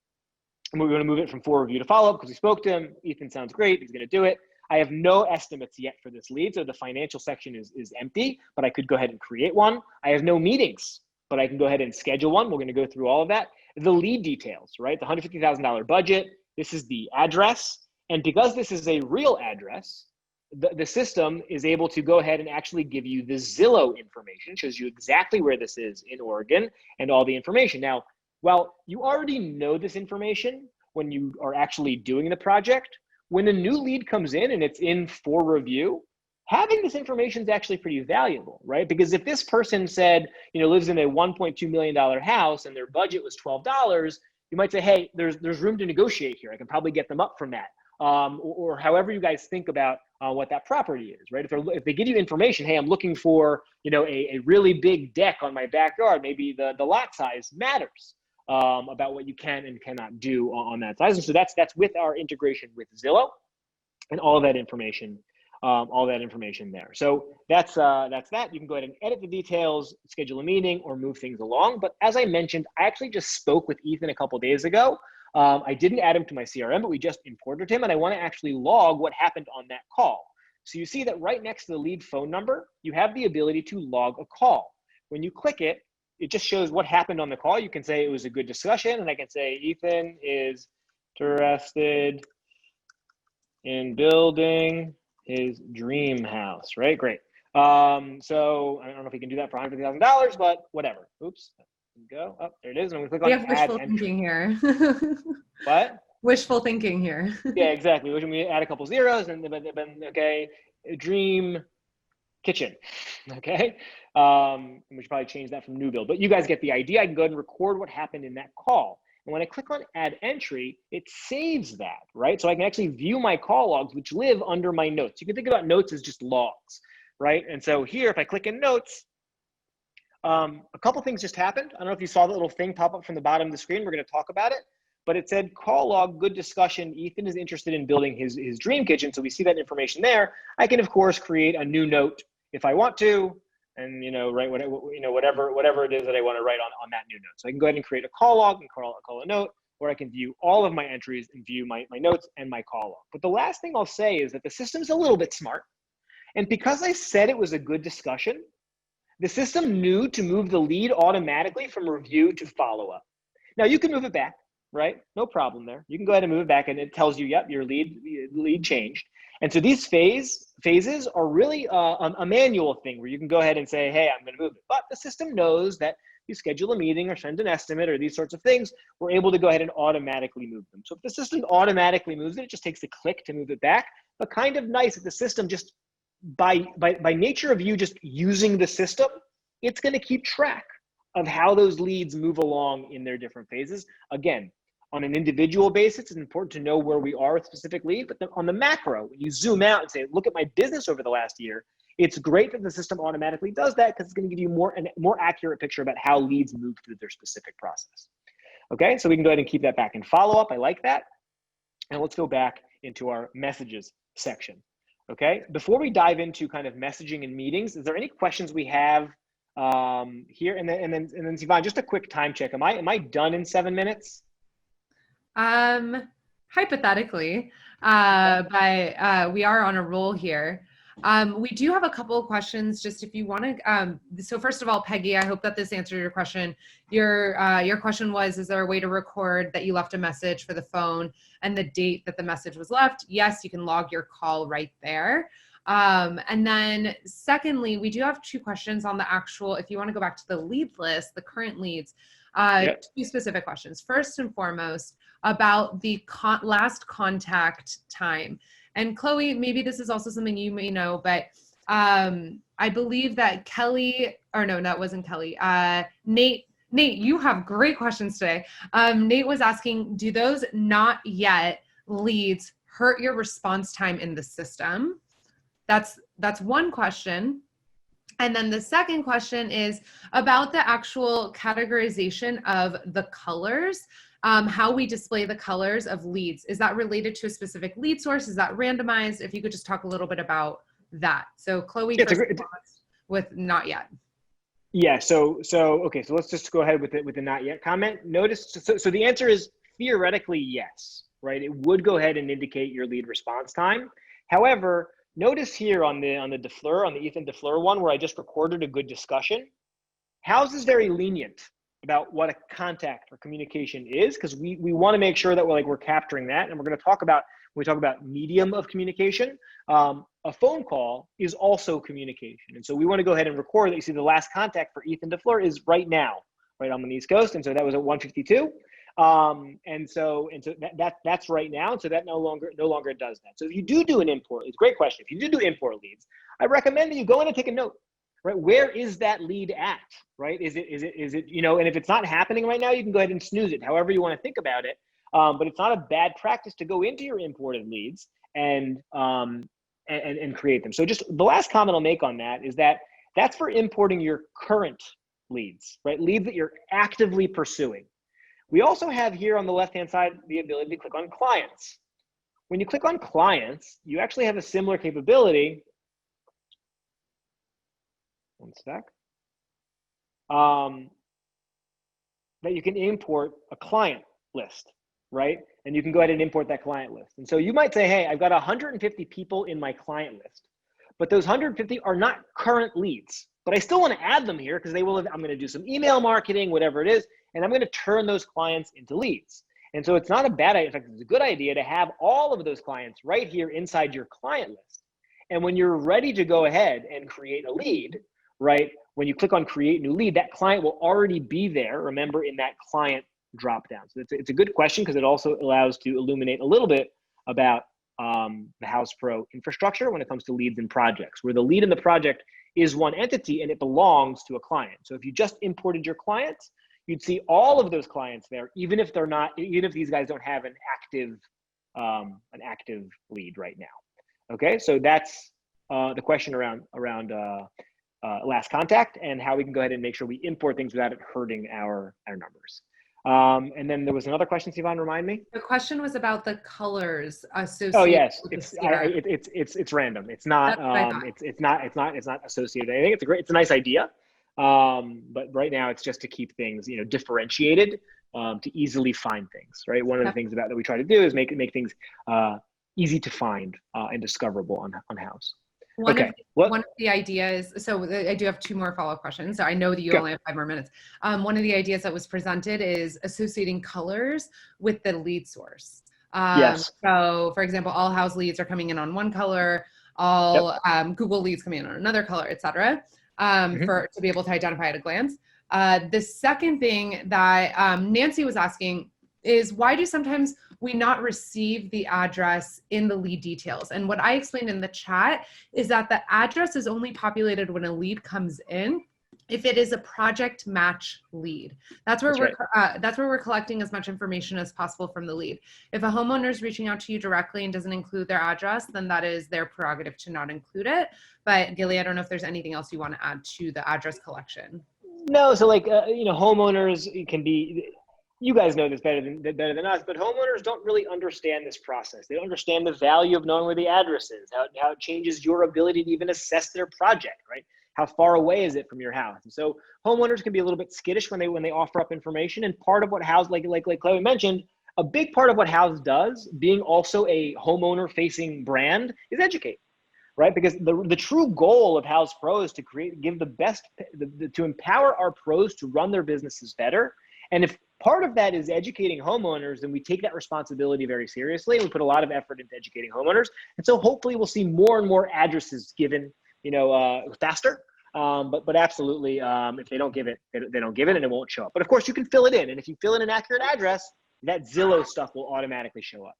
And we're going to move it from for review to follow-up because we spoke to him. Ethan sounds great. He's going to do it. I have no estimates yet for this lead. So the financial section is empty, but I could go ahead and create one. I have no meetings, but I can go ahead and schedule one. We're going to go through all of that. The lead details, right? The $150,000 budget. This is the address. And because this is a real address, the system is able to go ahead and actually give you the Zillow information, shows you exactly where this is in Oregon and all the information. Now, while you already know this information when you are actually doing the project, when a new lead comes in and it's in for review, having this information is actually pretty valuable, right? Because if this person said, lives in a $1.2 million house and their budget was $12, you might say, hey, there's room to negotiate here. I can probably get them up from that. Or however you guys think about what that property is, right? If they give you information, hey, I'm looking for, a really big deck on my backyard, maybe the lot size matters. About what you can and cannot do on that size. And so that's with our integration with Zillow and all of that information there. So that's that. You can go ahead and edit the details, schedule a meeting, or move things along. But as I mentioned, I actually just spoke with Ethan a couple days ago. I didn't add him to my CRM, but we just imported him, and I want to actually log what happened on that call. So you see that right next to the lead phone number, you have the ability to log a call. When you click it, it just shows what happened on the call. You can say it was a good discussion, and I can say Ethan is interested in building his dream house, right? Great. So I don't know if we can do that for $150,000, but whatever. Oops. Go up. There it is. And I'm going to click on add wishful entry. thinking here. What? Wishful thinking here. Yeah, exactly. We add a couple zeros and then okay, dream kitchen. Okay. We should probably change that from new build, but you guys get the idea. I can go ahead and record what happened in that call. And when I click on add entry, it saves that, right? So I can actually view my call logs, which live under my notes. You can think about notes as just logs, right? And so here, if I click in notes, a couple things just happened. I don't know if you saw that little thing pop up from the bottom of the screen. We're going to talk about it, but it said call log, good discussion. Ethan is interested in building his dream kitchen. So we see that information there. I can of course create a new note if I want to, and write whatever it is that I want to write on that new note. So I can go ahead and create a call log and call a note, or I can view all of my entries and view my notes and my call log. But the last thing I'll say is that the system's a little bit smart. And because I said it was a good discussion, the system knew to move the lead automatically from review to follow-up. Now you can move it back, right? No problem there. You can go ahead and move it back and it tells you, yep, your lead changed. And so these phases are really a manual thing where you can go ahead and say, hey, I'm going to move it. But the system knows that you schedule a meeting or send an estimate or these sorts of things, we're able to go ahead and automatically move them. So if the system automatically moves it, it just takes a click to move it back. But kind of nice that the system just, by nature of you just using the system, it's going to keep track of how those leads move along in their different phases. Again, on an individual basis, it's important to know where we are with specific lead, but then on the macro, when you zoom out and say, look at my business over the last year, it's great that the system automatically does that because it's going to give you a more accurate picture about how leads move through their specific process. Okay, so we can go ahead and keep that back in follow-up. I like that. And let's go back into our messages section. Okay, before we dive into kind of messaging and meetings, is there any questions we have here? And then Sivan, just a quick time check. Am I done in 7 minutes? Hypothetically, but we are on a roll here. We do have a couple of questions, just if you want to. So first of all, Peggy, I hope that this answered your question. Your question was, is there a way to record that you left a message for the phone and the date that the message was left? Yes, you can log your call right there. And then secondly, we do have 2 questions on the actual, if you want to go back to the lead list, the current leads, yep. 2 specific questions. First and foremost, about the last contact time. And Chloe, maybe this is also something you may know, but I believe that Kelly, or no, that wasn't Kelly. Nate, you have great questions today. Nate was asking, do those not yet leads hurt your response time in the system? That's one question. And then the second question is about the actual categorization of the colors, how we display the colors of leads. Is that related to a specific lead source? Is that randomized? If you could just talk a little bit about that. So Chloe, first with not yet. Yeah. So okay. So let's just go ahead with the not yet comment. Notice. So the answer is theoretically yes, right? It would go ahead and indicate your lead response time. However, notice here on the DeFleur, on the Ethan DeFleur one, where I just recorded a good discussion, Houzz is very lenient about what a contact or communication is, because we want to make sure that we're capturing that. And we're going to talk about, when we talk about medium of communication, a phone call is also communication. And so we want to go ahead and record that. You see the last contact for Ethan DeFleur is right now, right on the East Coast. And so that was at 1:52. And so that's right now. And so that no longer does that. So if you do an import, it's a great question. If you do import leads, I recommend that you go in and take a note, right? Where is that lead at, right? Is it, and if it's not happening right now, you can go ahead and snooze it, however you want to think about it. But it's not a bad practice to go into your imported leads and create them. So just the last comment I'll make on that is that that's for importing your current leads, right? Leads that you're actively pursuing. We also have here on the left-hand side the ability to click on clients. When you click on clients, you actually have a similar capability. One sec. That you can import a client list, right? And you can go ahead and import that client list. And so you might say, hey, I've got 150 people in my client list, but those 150 are not current leads, but I still want to add them here because I'm going to do some email marketing, whatever it is, and I'm going to turn those clients into leads. And so it's not a bad idea. In fact, it's a good idea to have all of those clients right here inside your client list. And when you're ready to go ahead and create a lead, right? When you click on create new lead, that client will already be there, remember, in that client dropdown. So it's a good question because it also allows to illuminate a little bit about the Houzz Pro infrastructure when it comes to leads and projects, where the lead in the project is one entity and it belongs to a client. So if you just imported your clients, you'd see all of those clients there, even if these guys don't have an active lead right now. Okay, so that's the question around last contact and how we can go ahead and make sure we import things without it hurting our numbers. And then there was another question, Sivan, remind me. The question was about the colors associated. Oh yes, with it's random. It's not it's not associated. I think it's a nice idea. But right now it's just to keep things, differentiated, to easily find things, right? One of the things that we try to do is make things easy to find and discoverable on Houzz. One of the ideas, so I do have 2 more follow-up questions. So I know that you only have 5 more minutes. One of the ideas that was presented is associating colors with the lead source. Yes. So for example, all Houzz leads are coming in on one color, all Google leads coming in on another color, et cetera, to be able to identify at a glance. The second thing that Nancy was asking is, why do sometimes we not receive the address in the lead details? And what I explained in the chat is that the address is only populated when a lead comes in if it is a project match lead. That's where we're collecting as much information as possible from the lead. If a homeowner is reaching out to you directly and doesn't include their address, then that is their prerogative to not include it. But Gilly, I don't know if there's anything else you want to add to the address collection. No, so homeowners can be, you guys know this better than us, but homeowners don't really understand this process. They don't understand the value of knowing where the address is, how it changes your ability to even assess their project, right? How far away is it from your house? And so homeowners can be a little bit skittish when they offer up information. And part of what Houzz, like Chloe mentioned, a big part of what Houzz does, being also a homeowner-facing brand, is educate, right? Because the true goal of Houzz Pro is to to empower our pros to run their businesses better. And if part of that is educating homeowners, then we take that responsibility very seriously, and we put a lot of effort into educating homeowners. And so hopefully we'll see more and more addresses given, faster. But absolutely, if they don't give it, they don't give it, and it won't show up. But of course, you can fill it in, and if you fill in an accurate address, that Zillow stuff will automatically show up.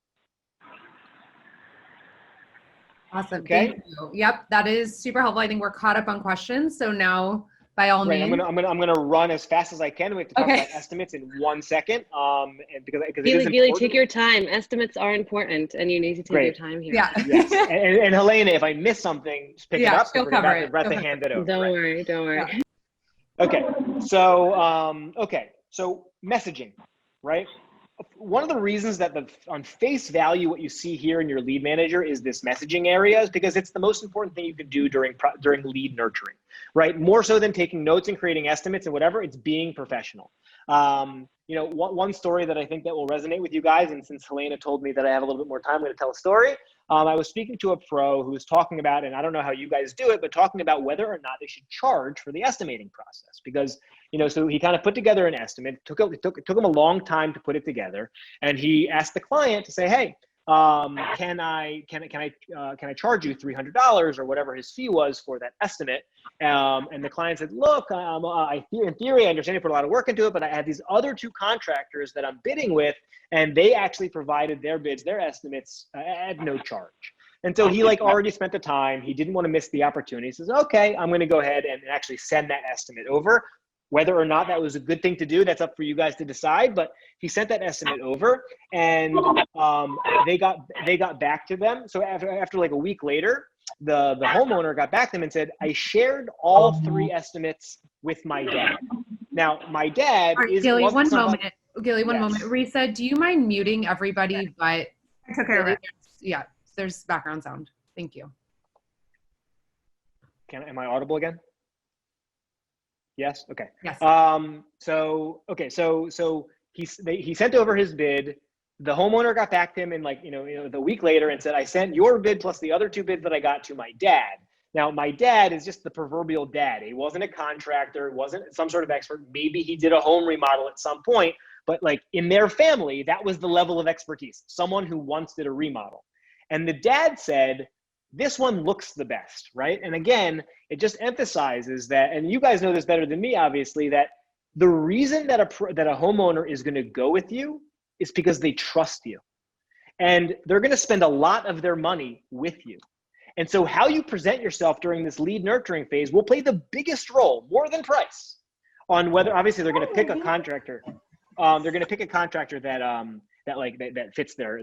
Awesome. Okay. Thank you. Yep, that is super helpful. I think we're caught up on questions. So now by all Right. means. I'm gonna run as fast as I can. We have to talk Okay. about estimates in 1 second. And because it is Gilly, important. take your time. Estimates are important, and you need to take your Great. time here. Yeah. Yes. And Helena, if I miss something, just pick it Yeah, up. she'll We're cover about it. to hand it over. Don't Right. worry, don't worry. Yeah. Okay. So messaging, right? One of the reasons that on face value, what you see here in your lead manager is this messaging area is because it's the most important thing you can do during lead nurturing, right? More so than taking notes and creating estimates and whatever, it's being professional. One story that I think that will resonate with you guys, and since Helena told me that I have a little bit more time, I'm going to tell a story. I was speaking to a pro who was talking about, and I don't know how you guys do it, but talking about whether or not they should charge for the estimating process. Because, so he kind of put together an estimate, took him a long time to put it together. And he asked the client to say, hey, can I charge you $300 or whatever his fee was for that estimate? And the client said, look, in theory, I understand you put a lot of work into it, but I have these other 2 contractors that I'm bidding with, and they actually provided their bids, their estimates at no charge. And so he already spent the time. He didn't want to miss the opportunity. He says, okay, I'm going to go ahead and actually send that estimate over. Whether or not that was a good thing to do, that's up for you guys to decide. But he sent that estimate over, and they got back to them. So after like a week later, the homeowner got back to them and said, I shared all 3 estimates with my dad. Now, my dad Right, is Gilly, wasn't one somebody, moment. Gilly, one moment. Risa, do you mind muting everybody but I took care of it. yeah, there's background sound. Thank you. Am I audible again? Yes. Okay. Yes. So he sent over his bid. The homeowner got back to him in the week later and said, I sent your bid plus the other 2 bids that I got to my dad. Now, my dad is just the proverbial dad. He wasn't a contractor, wasn't some sort of expert. Maybe he did a home remodel at some point, but in their family, that was the level of expertise, someone who once did a remodel. And the dad said, this one looks the best, right? And again, it just emphasizes that, and you guys know this better than me, obviously, that the reason that a homeowner is going to go with you is because they trust you. And they're going to spend a lot of their money with you. And so how you present yourself during this lead nurturing phase will play the biggest role, more than price, on whether, obviously, they're going to pick a contractor. They're going to pick a contractor that fits their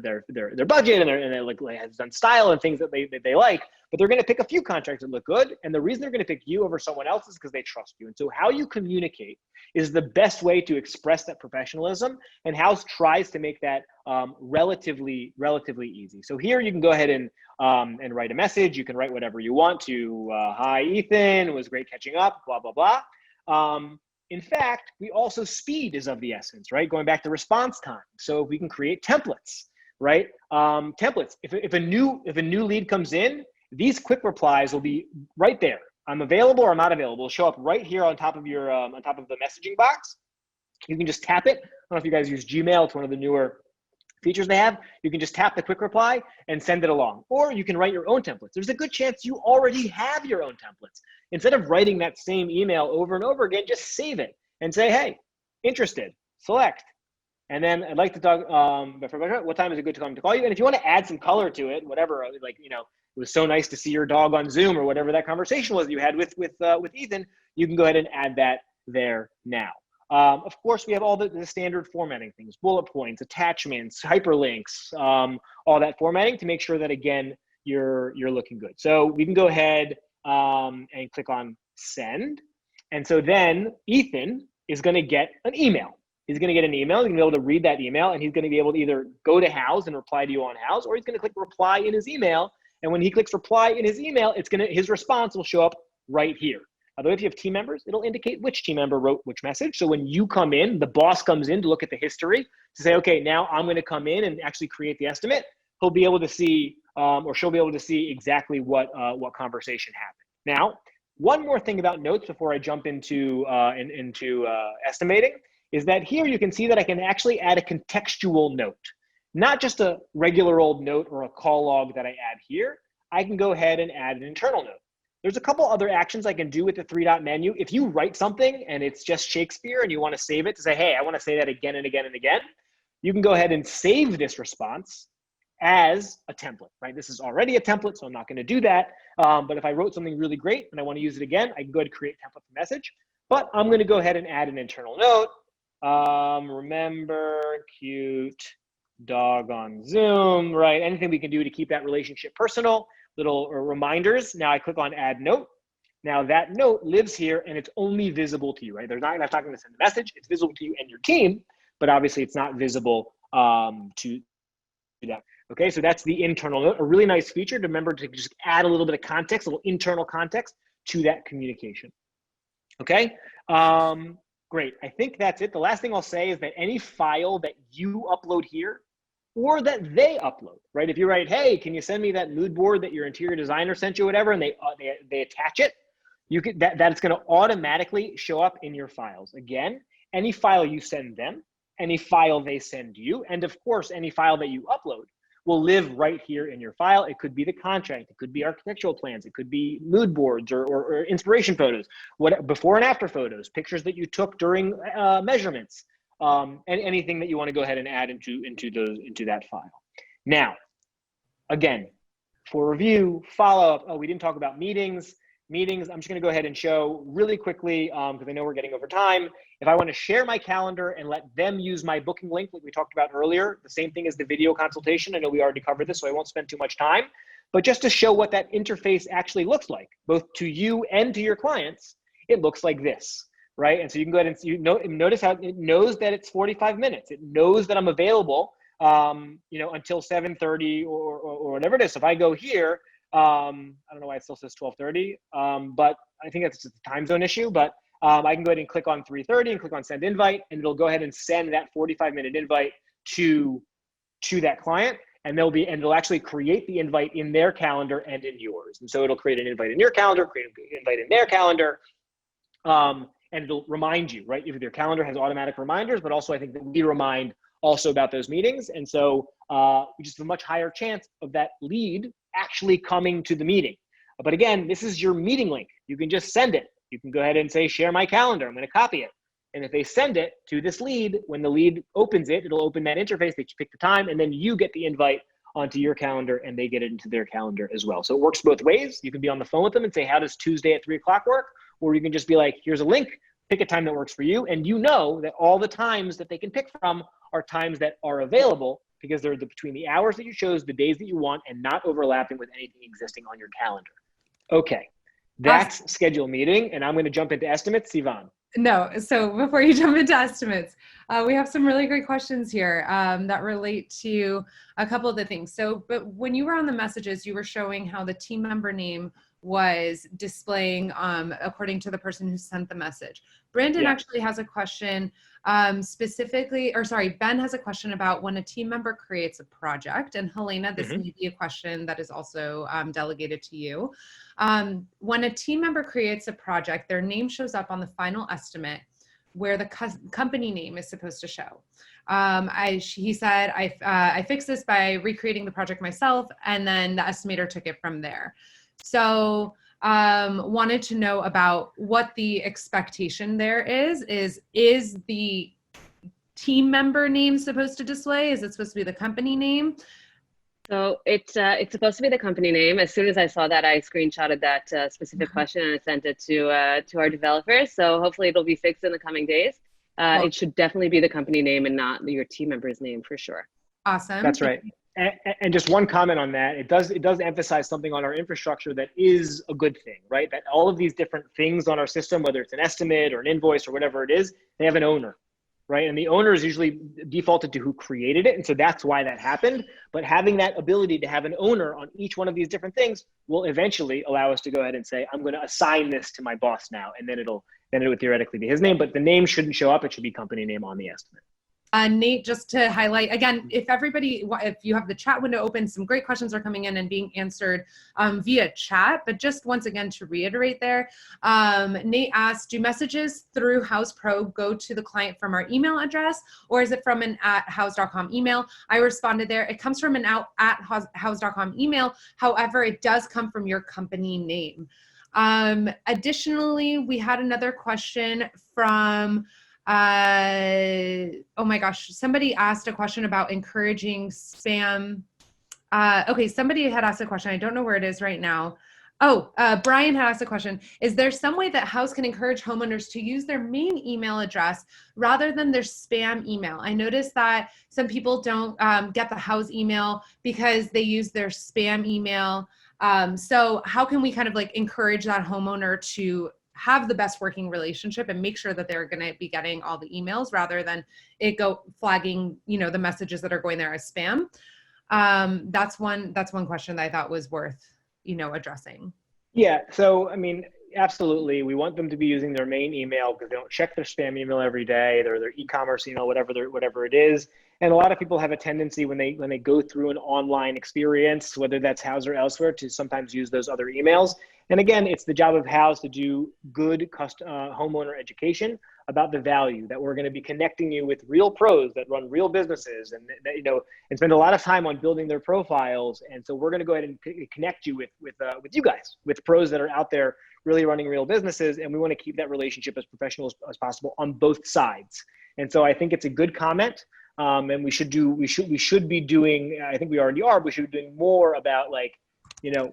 budget and has done style and things that they like. But they're going to pick a few contractors that look good. And the reason they're going to pick you over someone else is because they trust you. And so how you communicate is the best way to express that professionalism. And Houzz tries to make that relatively easy. So here you can go ahead and write a message. You can write whatever you want to. Hi, Ethan. It was great catching up. Blah blah blah. In fact, speed is of the essence, right? Going back to response time. So if we can create templates, right? Templates. If a new lead comes in, these quick replies will be right there. I'm available or I'm not available. It'll show up right here on top of your on top of the messaging box. You can just tap it. I don't know if you guys use Gmail. It's one of the newer features they have. You can just tap the quick reply and send it along. Or you can write your own templates. There's a good chance you already have your own templates. Instead of writing that same email over and over again, just save it and say, hey, interested, select. And then I'd like to talk, what time is a good time to call you? And if you want to add some color to it, whatever, it was so nice to see your dog on Zoom or whatever that conversation was you had with Ethan, you can go ahead and add that there now. Of course, we have all the standard formatting things, bullet points, attachments, hyperlinks, all that formatting to make sure that, again, you're looking good. So we can go ahead and click on send. And so then Ethan is going to get an email. He's going to get an email. He's going to be able to read that email, and he's going to be able to either go to Houzz and reply to you on Houzz, or he's going to click reply in his email. And when he clicks reply in his email, his response will show up right here. Although if you have team members, it'll indicate which team member wrote which message. So when you come in, the boss comes in to look at the history to say, okay, now I'm going to come in and actually create the estimate. He'll be able to see, or she'll be able to see exactly what conversation happened. Now, one more thing about notes before I jump into estimating is that here you can see that I can actually add a contextual note, not just a regular old note or a call log that I add here. I can go ahead and add an internal note. There's a couple other actions I can do with the 3-dot menu. If you write something and it's just Shakespeare and you want to save it to say, hey, I want to say that again and again and again, you can go ahead and save this response as a template, right? This is already a template, so I'm not going to do that. But if I wrote something really great and I want to use it again, I can go ahead and create a template for message. But I'm going to go ahead and add an internal note. Remember, cute dog on Zoom, right? Anything we can do to keep that relationship personal, little reminders. Now I click on add note. Now that note lives here and it's only visible to you, right? I'm not going to send a message. It's visible to you and your team, but obviously it's not visible to that. Okay, so that's the internal note, a really nice feature to remember to just add a little bit of context, a little internal context to that communication. Okay, great. I think that's it. The last thing I'll say is that any file that you upload here or that they upload, right? If you write, hey, can you send me that mood board that your interior designer sent you, whatever, and they attach it, you can that's going to automatically show up in your files. Again, any file you send them, any file they send you, and of course, any file that you upload will live right here in your file. It could be the contract, it could be architectural plans, it could be mood boards or inspiration photos, what before and after photos, pictures that you took during measurements, and anything that you want to go ahead and add into that file. Now, again, for review, follow-up, we didn't talk about meetings. I'm just going to go ahead and show really quickly because I know we're getting over time. If I want to share my calendar and let them use my booking link like we talked about earlier, the same thing as the video consultation. I know we already covered this, so I won't spend too much time. But just to show what that interface actually looks like, both to you and to your clients, it looks like this, right? And so you can go ahead and notice how it knows that it's 45 minutes. It knows that I'm available until 7:30 or whatever it is. So if I go here, I don't know why it still says 12:30, but I think that's just a time zone issue. But I can go ahead and click on 3:30 and click on send invite, and it'll go ahead and send that 45-minute invite to that client, and it'll actually create the invite in their calendar and in yours. And so it'll create an invite in your calendar, create an invite in their calendar, and it'll remind you, right? If your calendar has automatic reminders, but also I think that we remind also about those meetings. And so we just have a much higher chance of that lead actually coming to the meeting. But again, this is your meeting link. You can just send it. You can go ahead and say, share my calendar. I'm going to copy it. And if they send it to this lead, when the lead opens it, it'll open that interface. They pick the time, and then you get the invite onto your calendar, and they get it into their calendar as well. So it works both ways. You can be on the phone with them and say, how does Tuesday at 3 o'clock work? Or you can just be like, here's a link, pick a time that works for you. And you know that all the times that they can pick from are times that are available because they're between the hours that you chose, the days that you want, and not overlapping with anything existing on your calendar. Okay, that's schedule meeting, and I'm going to jump into estimates. Sivan. No, so before you jump into estimates, we have some really great questions here that relate to a couple of the things. So, but when you were on the messages, you were showing how the team member name was displaying according to the person who sent the message. Brandon actually has a question Ben has a question about when a team member creates a project, and Helena, this may be a question that is also delegated to you. When a team member creates a project, their name shows up on the final estimate where the company name is supposed to show. He said, I fixed this by recreating the project myself, and then the estimator took it from there. So wanted to know about what the expectation there is the team member name supposed to display? Is it supposed to be the company name? So it's supposed to be the company name. As soon as I saw that, I screenshotted that specific question and I sent it to our developers. So hopefully it'll be fixed in the coming days. It should definitely be the company name and not your team member's name for sure. Awesome. That's right. And just one comment on that, it does emphasize something on our infrastructure that is a good thing, right? That all of these different things on our system, whether it's an estimate or an invoice or whatever it is, they have an owner, right? And the owner is usually defaulted to who created it. And so that's why that happened. But having that ability to have an owner on each one of these different things will eventually allow us to go ahead and say, I'm going to assign this to my boss now. And then it would theoretically be his name, but the name shouldn't show up. It should be company name on the estimate. Nate, just to highlight again, if you have the chat window open, some great questions are coming in and being answered via chat. But just once again, to reiterate there, Nate asked, do messages through Houzz Pro go to the client from our email address, or is it from an @houzz.com email? I responded there, it comes from an @houzz.com email. However, it does come from your company name. Additionally, we had another question from oh my gosh, somebody asked a question about encouraging spam Okay, somebody had asked a question. I don't know where it is right now. Oh, Brian had asked a question. Is there some way that Houzz can encourage homeowners to use their main email address rather than their spam email? I noticed that some people don't get the Houzz email because they use their spam email. So how can we kind of like encourage that homeowner to have the best working relationship and make sure that they're going to be getting all the emails rather than it go flagging, the messages that are going there as spam? That's one question that I thought was worth, addressing. Yeah. So, I mean, absolutely. We want them to be using their main email because they don't check their spam email every day, their e-commerce email, whatever it is. And a lot of people have a tendency when they go through an online experience, whether that's Houzz or elsewhere, to sometimes use those other emails. And again, it's the job of Houzz to do good homeowner education about the value that we're going to be connecting you with real pros that run real businesses and that, and spend a lot of time on building their profiles. And so we're going to go ahead and connect you with you guys, with pros that are out there really running real businesses. And we want to keep that relationship as professional as possible on both sides. And so I think it's a good comment. And we should be doing, I think we already are, but we should be doing more about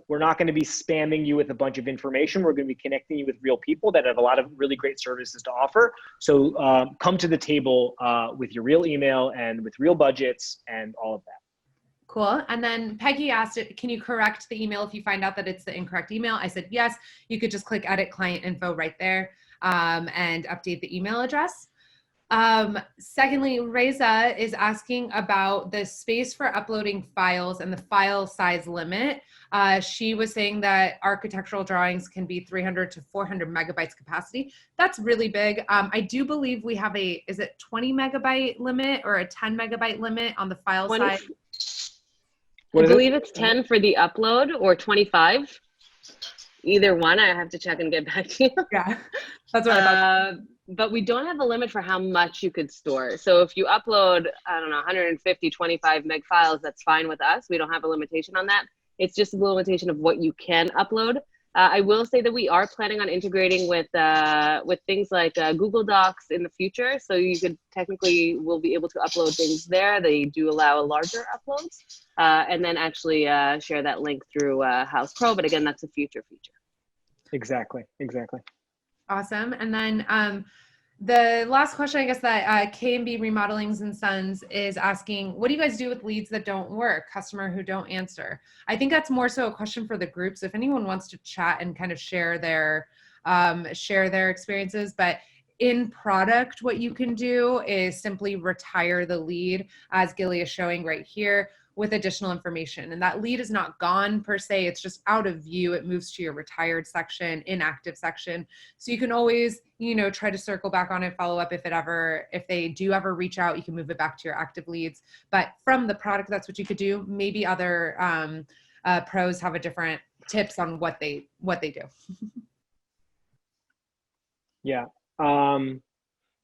we're not going to be spamming you with a bunch of information. We're going to be connecting you with real people that have a lot of really great services to offer. So come to the table with your real email and with real budgets and all of that. Cool. And then Peggy asked, can you correct the email if you find out that it's the incorrect email? I said, yes, you could just click edit client info right there and update the email address. Secondly, Reza is asking about the space for uploading files and the file size limit. She was saying that architectural drawings can be 300 to 400 megabytes capacity. That's really big. I do believe we have is it 20 megabyte limit or a 10 megabyte limit on the file size? I believe it's 10 for the upload or 25. Either one. I have to check and get back to you. Yeah, that's what I thought. But we don't have a limit for how much you could store. So if you upload, I don't know, 150, 25 meg files, that's fine with us. We don't have a limitation on that. It's just a limitation of what you can upload. I will say that we are planning on integrating with things like Google Docs in the future. So you will be able to upload things there. They do allow larger uploads and then actually share that link through Houzz Pro. But again, that's a future feature. Exactly. Awesome. And then the last question, I guess, that K&B Remodelings and Sons is asking, what do you guys do with leads that don't work, customer who don't answer? I think that's more so a question for the groups. If anyone wants to chat and kind of share their experiences, but in product, what you can do is simply retire the lead, as Gilly is showing right here, with additional information. And that lead is not gone per se, it's just out of view. It moves to your retired section, inactive section. So you can always, try to circle back on it, follow up if they do ever reach out, you can move it back to your active leads. But from the product, that's what you could do. Maybe other pros have a different tips on what they do. Yeah.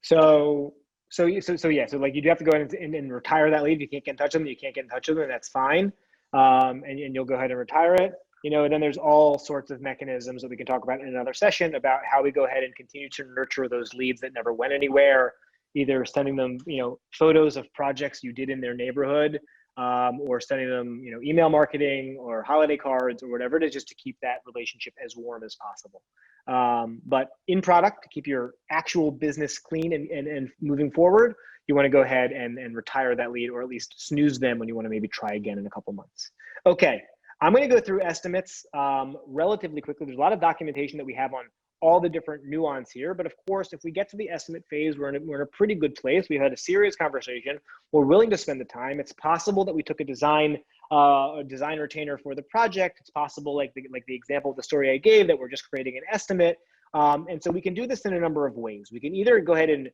So like you do have to go in and retire that lead. You can't get in touch with them. You can't get in touch with them, and that's fine. And you'll go ahead and retire it. And then there's all sorts of mechanisms that we can talk about in another session about how we go ahead and continue to nurture those leads that never went anywhere, either sending them, photos of projects you did in their neighborhood, or sending them, email marketing or holiday cards or whatever it is, just to keep that relationship as warm as possible. But in product, to keep your actual business clean and moving forward, you want to go ahead and retire that lead, or at least snooze them when you want to maybe try again in a couple months. Okay, I'm going to go through estimates relatively quickly. There's a lot of documentation that we have on all the different nuance here. But of course, if we get to the estimate phase, we're in a pretty good place. We've had a serious conversation. We're willing to spend the time. It's possible that we took a design retainer for the project. It's possible, like the example of the story I gave, that we're just creating an estimate. And so we can do this in a number of ways. We can either go ahead and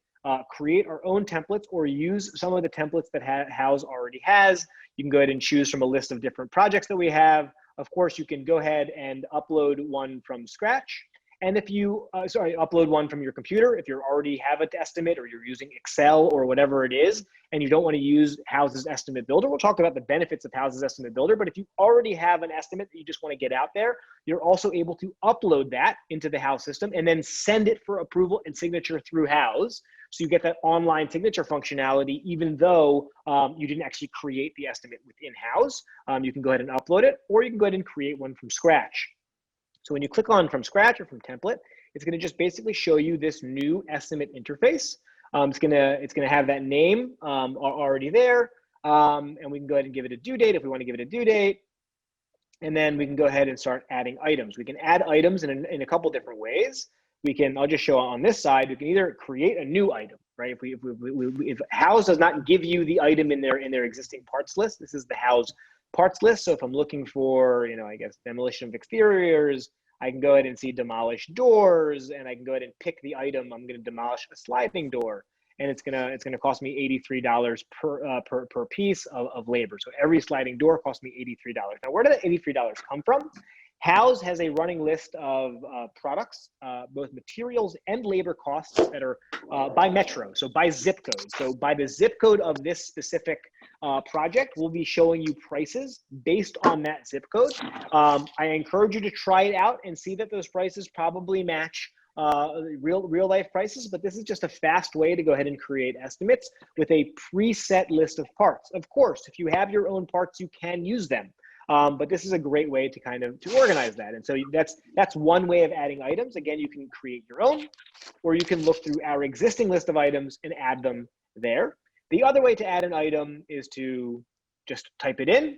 create our own templates, or use some of the templates that Houzz already has. You can go ahead and choose from a list of different projects that we have. Of course, you can go ahead and upload one from scratch. And if you, upload one from your computer, if you already have an estimate or you're using Excel or whatever it is, and you don't want to use Houzz's Estimate Builder, we'll talk about the benefits of Houzz's Estimate Builder, but if you already have an estimate that you just want to get out there, you're also able to upload that into the Houzz system and then send it for approval and signature through Houzz. So you get that online signature functionality, even though you didn't actually create the estimate within Houzz. You can go ahead and upload it, or you can go ahead and create one from scratch. So when you click on from scratch or from template, it's going to just basically show you this new estimate interface. It's gonna have that name already there, and we can go ahead and give it a due date if we want to give it a due date. And then we can go ahead and start adding items. We can add items in a couple different ways. I'll just show on this side, we can either create a new item, right? If Houzz does not give you the item in their existing parts list, this is the Houzz parts list. So if I'm looking for, I guess demolition of exteriors, I can go ahead and see demolish doors, and I can go ahead and pick the item. I'm going to demolish a sliding door, and it's gonna cost me $83 per piece of labor. So every sliding door costs me $83. Now, where did that $83 come from? Houzz has a running list of products, both materials and labor costs that are by metro, so by zip code. So by the zip code of this specific project, we'll be showing you prices based on that zip code. I encourage you to try it out and see that those prices probably match real life prices, but this is just a fast way to go ahead and create estimates with a preset list of parts. Of course, if you have your own parts, you can use them. But this is a great way to to organize that. And so that's one way of adding items. Again, you can create your own, or you can look through our existing list of items and add them there. The other way to add an item is to just type it in,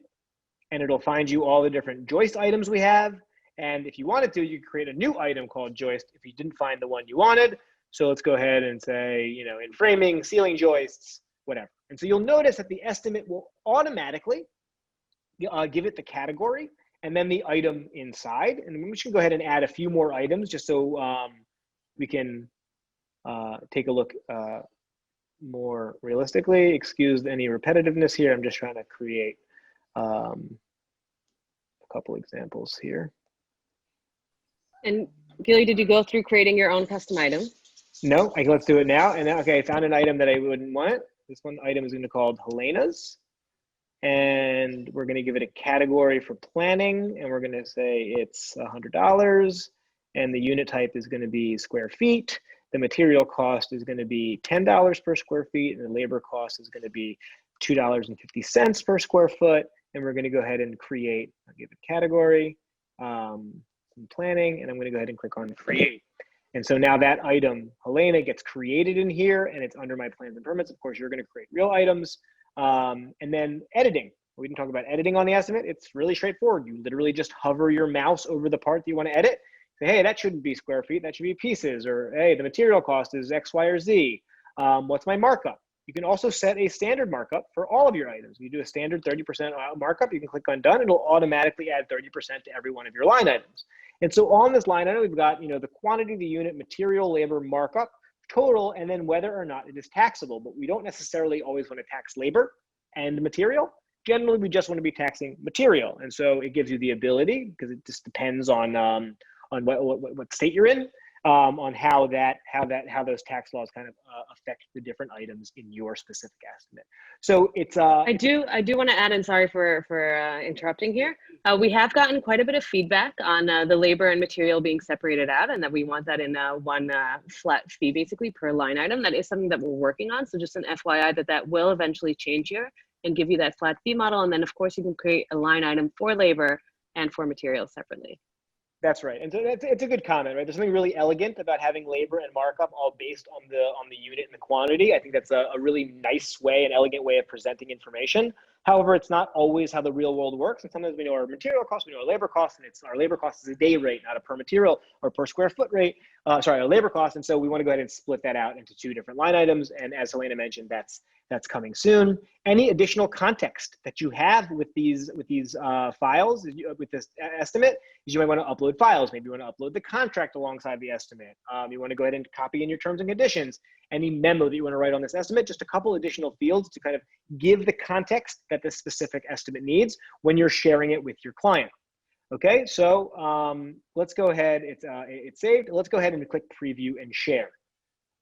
and it'll find you all the different joist items we have. And if you wanted to, you could create a new item called joist if you didn't find the one you wanted. So let's go ahead and say, in framing, ceiling joists, whatever. And so you'll notice that the estimate will automatically give it the category and then the item inside. And we should go ahead and add a few more items just so we can take a look more realistically. Excuse any repetitiveness here. I'm just trying to create a couple examples here. And Gilly, did you go through creating your own custom item? No, let's do it now. And okay, I found an item that I wouldn't want. This one item is going to be called Helena's. And we're going to give it a category for planning, and we're going to say it's $100, and the unit type is going to be square feet. The material cost is going to be $10 per square feet, and the labor cost is going to be $2.50 per square foot. And we're going to go ahead and create, I'll give it category, some planning, and I'm going to go ahead and click on create. And so now that item, Helena, gets created in here, and it's under my plans and permits. Of course, you're going to create real items. And then editing. We didn't talk about editing on the estimate. It's really straightforward. You literally just hover your mouse over the part that you want to edit. Say, hey, that shouldn't be square feet. That should be pieces. Or, hey, the material cost is X, Y, or Z. What's my markup? You can also set a standard markup for all of your items. You do a standard 30% markup. You can click on done. It'll automatically add 30% to every one of your line items. And so on this line item, we've got the quantity, the unit, material, labor, markup, total, and then whether or not it is taxable. But we don't necessarily always want to tax labor and material. Generally, we just want to be taxing material. And so it gives you the ability, because it just depends on what state you're in, on how those tax laws kind of affect the different items in your specific estimate. So it's I do want to add, and sorry for interrupting here. We have gotten quite a bit of feedback on the labor and material being separated out, and that we want that in one flat fee basically per line item. That is something that we're working on. So just an FYI that will eventually change here and give you that flat fee model. And then of course you can create a line item for labor and for materials separately. That's right. And so it's a good comment, right? There's something really elegant about having labor and markup all based on the unit and the quantity. I think that's a really nice way, an elegant way of presenting information. However, it's not always how the real world works. And sometimes we know our material costs, we know our labor costs, and our labor cost is a day rate, not a per material or per square foot rate. Our labor cost. And so we want to go ahead and split that out into two different line items. And as Helena mentioned, that's coming soon. Any additional context that you have with these files, with this estimate, is you might want to upload files. Maybe you want to upload the contract alongside the estimate. You want to go ahead and copy in your terms and conditions, any memo that you want to write on this estimate, just a couple additional fields to kind of give the context that this specific estimate needs when you're sharing it with your client. Okay, so let's go ahead. It's saved. Let's go ahead and click preview and share.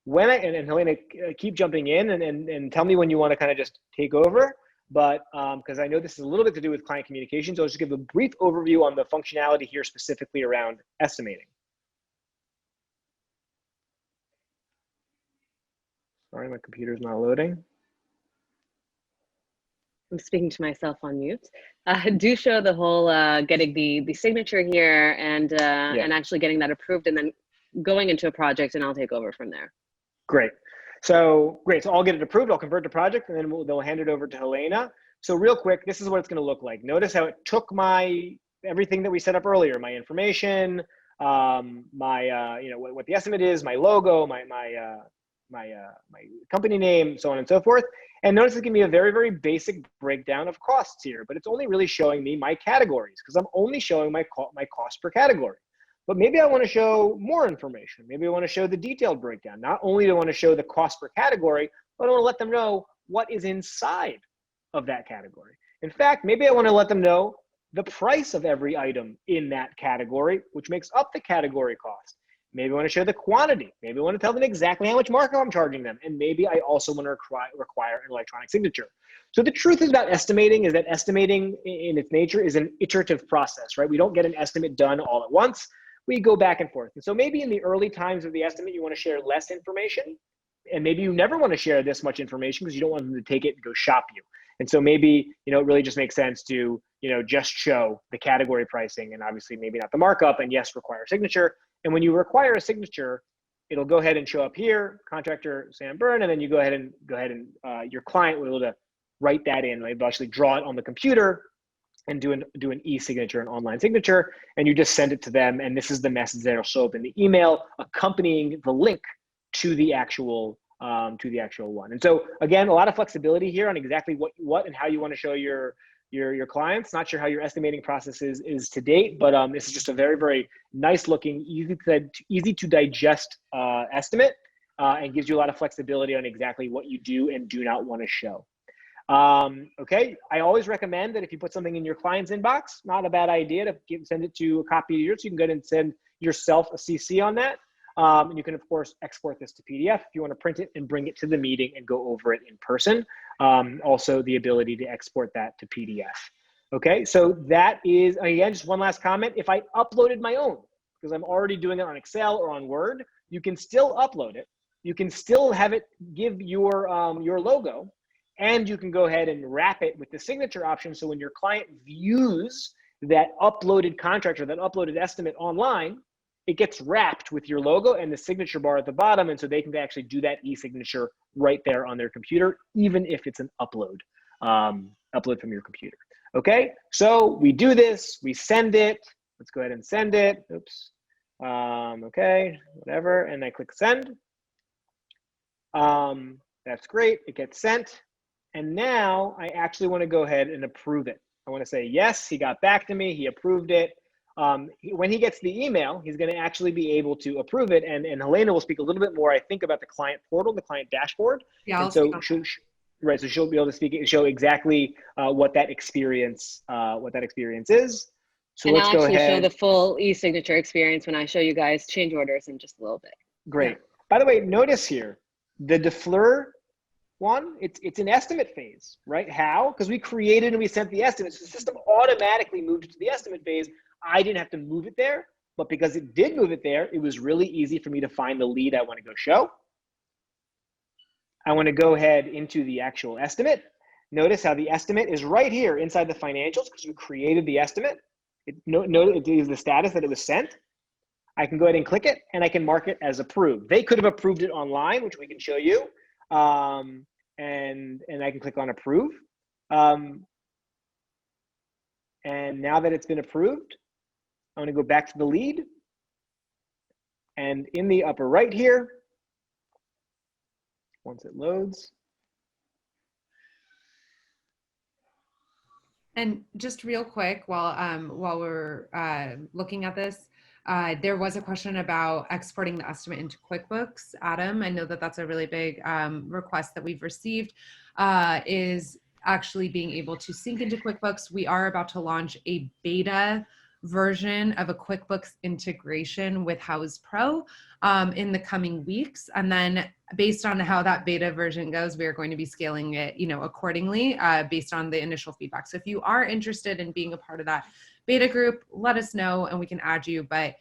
When and Helena, keep jumping in and tell me when you want to kind of just take over. But because I know this is a little bit to do with client communication, so I'll just give a brief overview on the functionality here specifically around estimating. Sorry, my computer's not loading. I'm speaking to myself on mute. Do show the whole getting the signature here and actually getting that approved and then going into a project, and I'll take over from there. Great. So great. So I'll get it approved. I'll convert to project, and then they'll hand it over to Helena. So real quick, this is what it's going to look like. Notice how it took everything that we set up earlier, my information, what the estimate is, my logo, my company name, so on and so forth. And notice it can be a very, very basic breakdown of costs here, but it's only really showing me my categories because I'm only showing my cost per category. But maybe I want to show more information. Maybe I want to show the detailed breakdown. Not only do I want to show the cost per category, but I want to let them know what is inside of that category. In fact, maybe I want to let them know the price of every item in that category, which makes up the category cost. Maybe I want to show the quantity. Maybe I want to tell them exactly how much markup I'm charging them. And maybe I also want to require an electronic signature. So the truth is about estimating is that estimating in its nature is an iterative process, right? We don't get an estimate done all at once. We go back and forth. And so maybe in the early times of the estimate, you want to share less information. And maybe you never want to share this much information because you don't want them to take it and go shop you. And so maybe, it really just makes sense to, just show the category pricing and obviously maybe not the markup, and yes, require a signature. And when you require a signature, it'll go ahead and show up here, contractor Sam Byrne, and then you go ahead and your client will be able to write that in. They'll actually draw it on the computer and do an e-signature, an online signature, and you just send it to them. And this is the message that'll show up in the email accompanying the link to the actual one. And so again, a lot of flexibility here on exactly what and how you want to show your clients. Not sure how your estimating process is to date, but this is just a very, very nice looking, easy to digest estimate, and gives you a lot of flexibility on exactly what you do and do not want to show. Okay, I always recommend that if you put something in your client's inbox, not a bad idea to send it to a copy of yours. So you can go ahead and send yourself a CC on that. And you can, of course, export this to PDF if you want to print it and bring it to the meeting and go over it in person. Also, the ability to export that to PDF. Okay, so that is, again, just one last comment. If I uploaded my own, because I'm already doing it on Excel or on Word, you can still upload it. You can still have it give your logo, and you can go ahead and wrap it with the signature option. So when your client views that uploaded contract or that uploaded estimate online, it gets wrapped with your logo and the signature bar at the bottom. And so they can actually do that e-signature right there on their computer, even if it's an upload from your computer. Okay, so we do this, we send it. Let's go ahead and send it. Oops. Okay, whatever. And I click send. That's great. It gets sent. And now I actually want to go ahead and approve it. I want to say, yes, he got back to me. He approved it. When he gets the email, he's going to actually be able to approve it. And Helena will speak a little bit more, I think, about the client portal, the client dashboard. Yeah, and so she'll be able to show exactly what that experience is. So and let's I'll go actually ahead. show the full e-signature experience when I show you guys change orders in just a little bit. Great. Yeah. By the way, notice here, the Defleur one, it's an estimate phase, right? How? Because we created and we sent the estimate. So the system automatically moved it to the estimate phase. I didn't have to move it there, but because it did move it there, it was really easy for me to find the lead I want to go show. I want to go ahead into the actual estimate. Notice how the estimate is right here inside the financials because we created the estimate. It is the status that it was sent. I can go ahead and click it and I can mark it as approved. They could have approved it online, which we can show you. And I can click on approve. And now that it's been approved, I'm going to go back to the lead. And in the upper right here, once it loads. And just real quick, while we're looking at this, there was a question about exporting the estimate into QuickBooks. Adam, I know that that's a really big request that we've received, is actually being able to sync into QuickBooks. We are about to launch a beta version of a QuickBooks integration with Houzz Pro in the coming weeks. And then based on how that beta version goes, we are going to be scaling it, accordingly based on the initial feedback. So if you are interested in being a part of that beta group, let us know and we can add you. But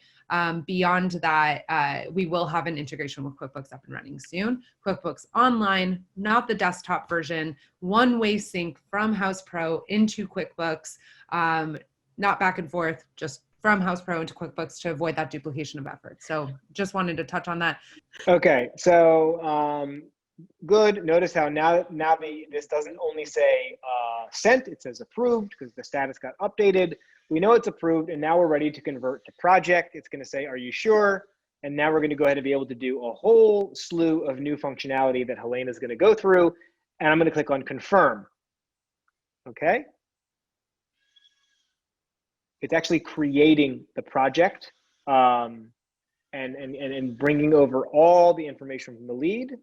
beyond that, we will have an integration with QuickBooks up and running soon. QuickBooks Online, not the desktop version, one-way sync from Houzz Pro into QuickBooks, not back and forth, just from Houzz Pro into QuickBooks to avoid that duplication of effort. So just wanted to touch on that. Okay, so good. Notice how now this doesn't only say sent, it says approved because the status got updated. We know it's approved, and now we're ready to convert to project. It's going to say, are you sure? And now we're going to go ahead and be able to do a whole slew of new functionality that Helena is going to go through, and I'm going to click on confirm. Okay. It's actually creating the project and bringing over all the information from the lead.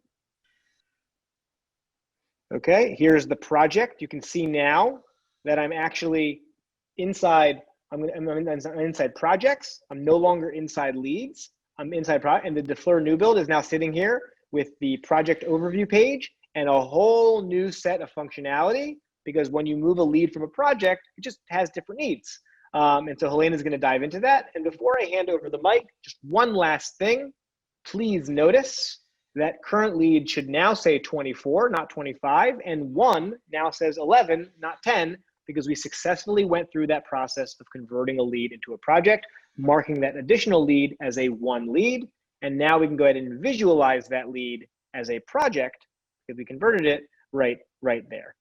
Okay, here's the project. You can see now that I'm actually inside. I'm inside projects. I'm no longer inside leads. I'm inside and the Defleur new build is now sitting here with the project overview page and a whole new set of functionality, because when you move a lead from a project, it just has different needs. And so Helena is going to dive into that. And before I hand over the mic, just one last thing. Please notice that current lead should now say 24, not 25, and 1 now says 11, not 10, because we successfully went through that process of converting a lead into a project, marking that additional lead as a 1 lead. And now we can go ahead and visualize that lead as a project because we converted it right there.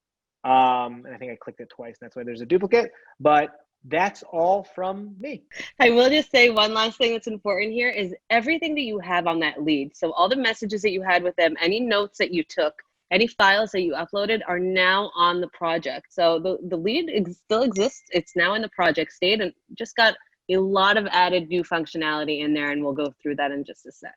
And I think I clicked it twice. That's why there's a duplicate, but that's all from me. I will just say one last thing that's important here is everything that you have on that lead. So all the messages that you had with them, any notes that you took, any files that you uploaded are now on the project. So the lead still exists. It's now in the project state and just got a lot of added new functionality in there, and we'll go through that in just a sec.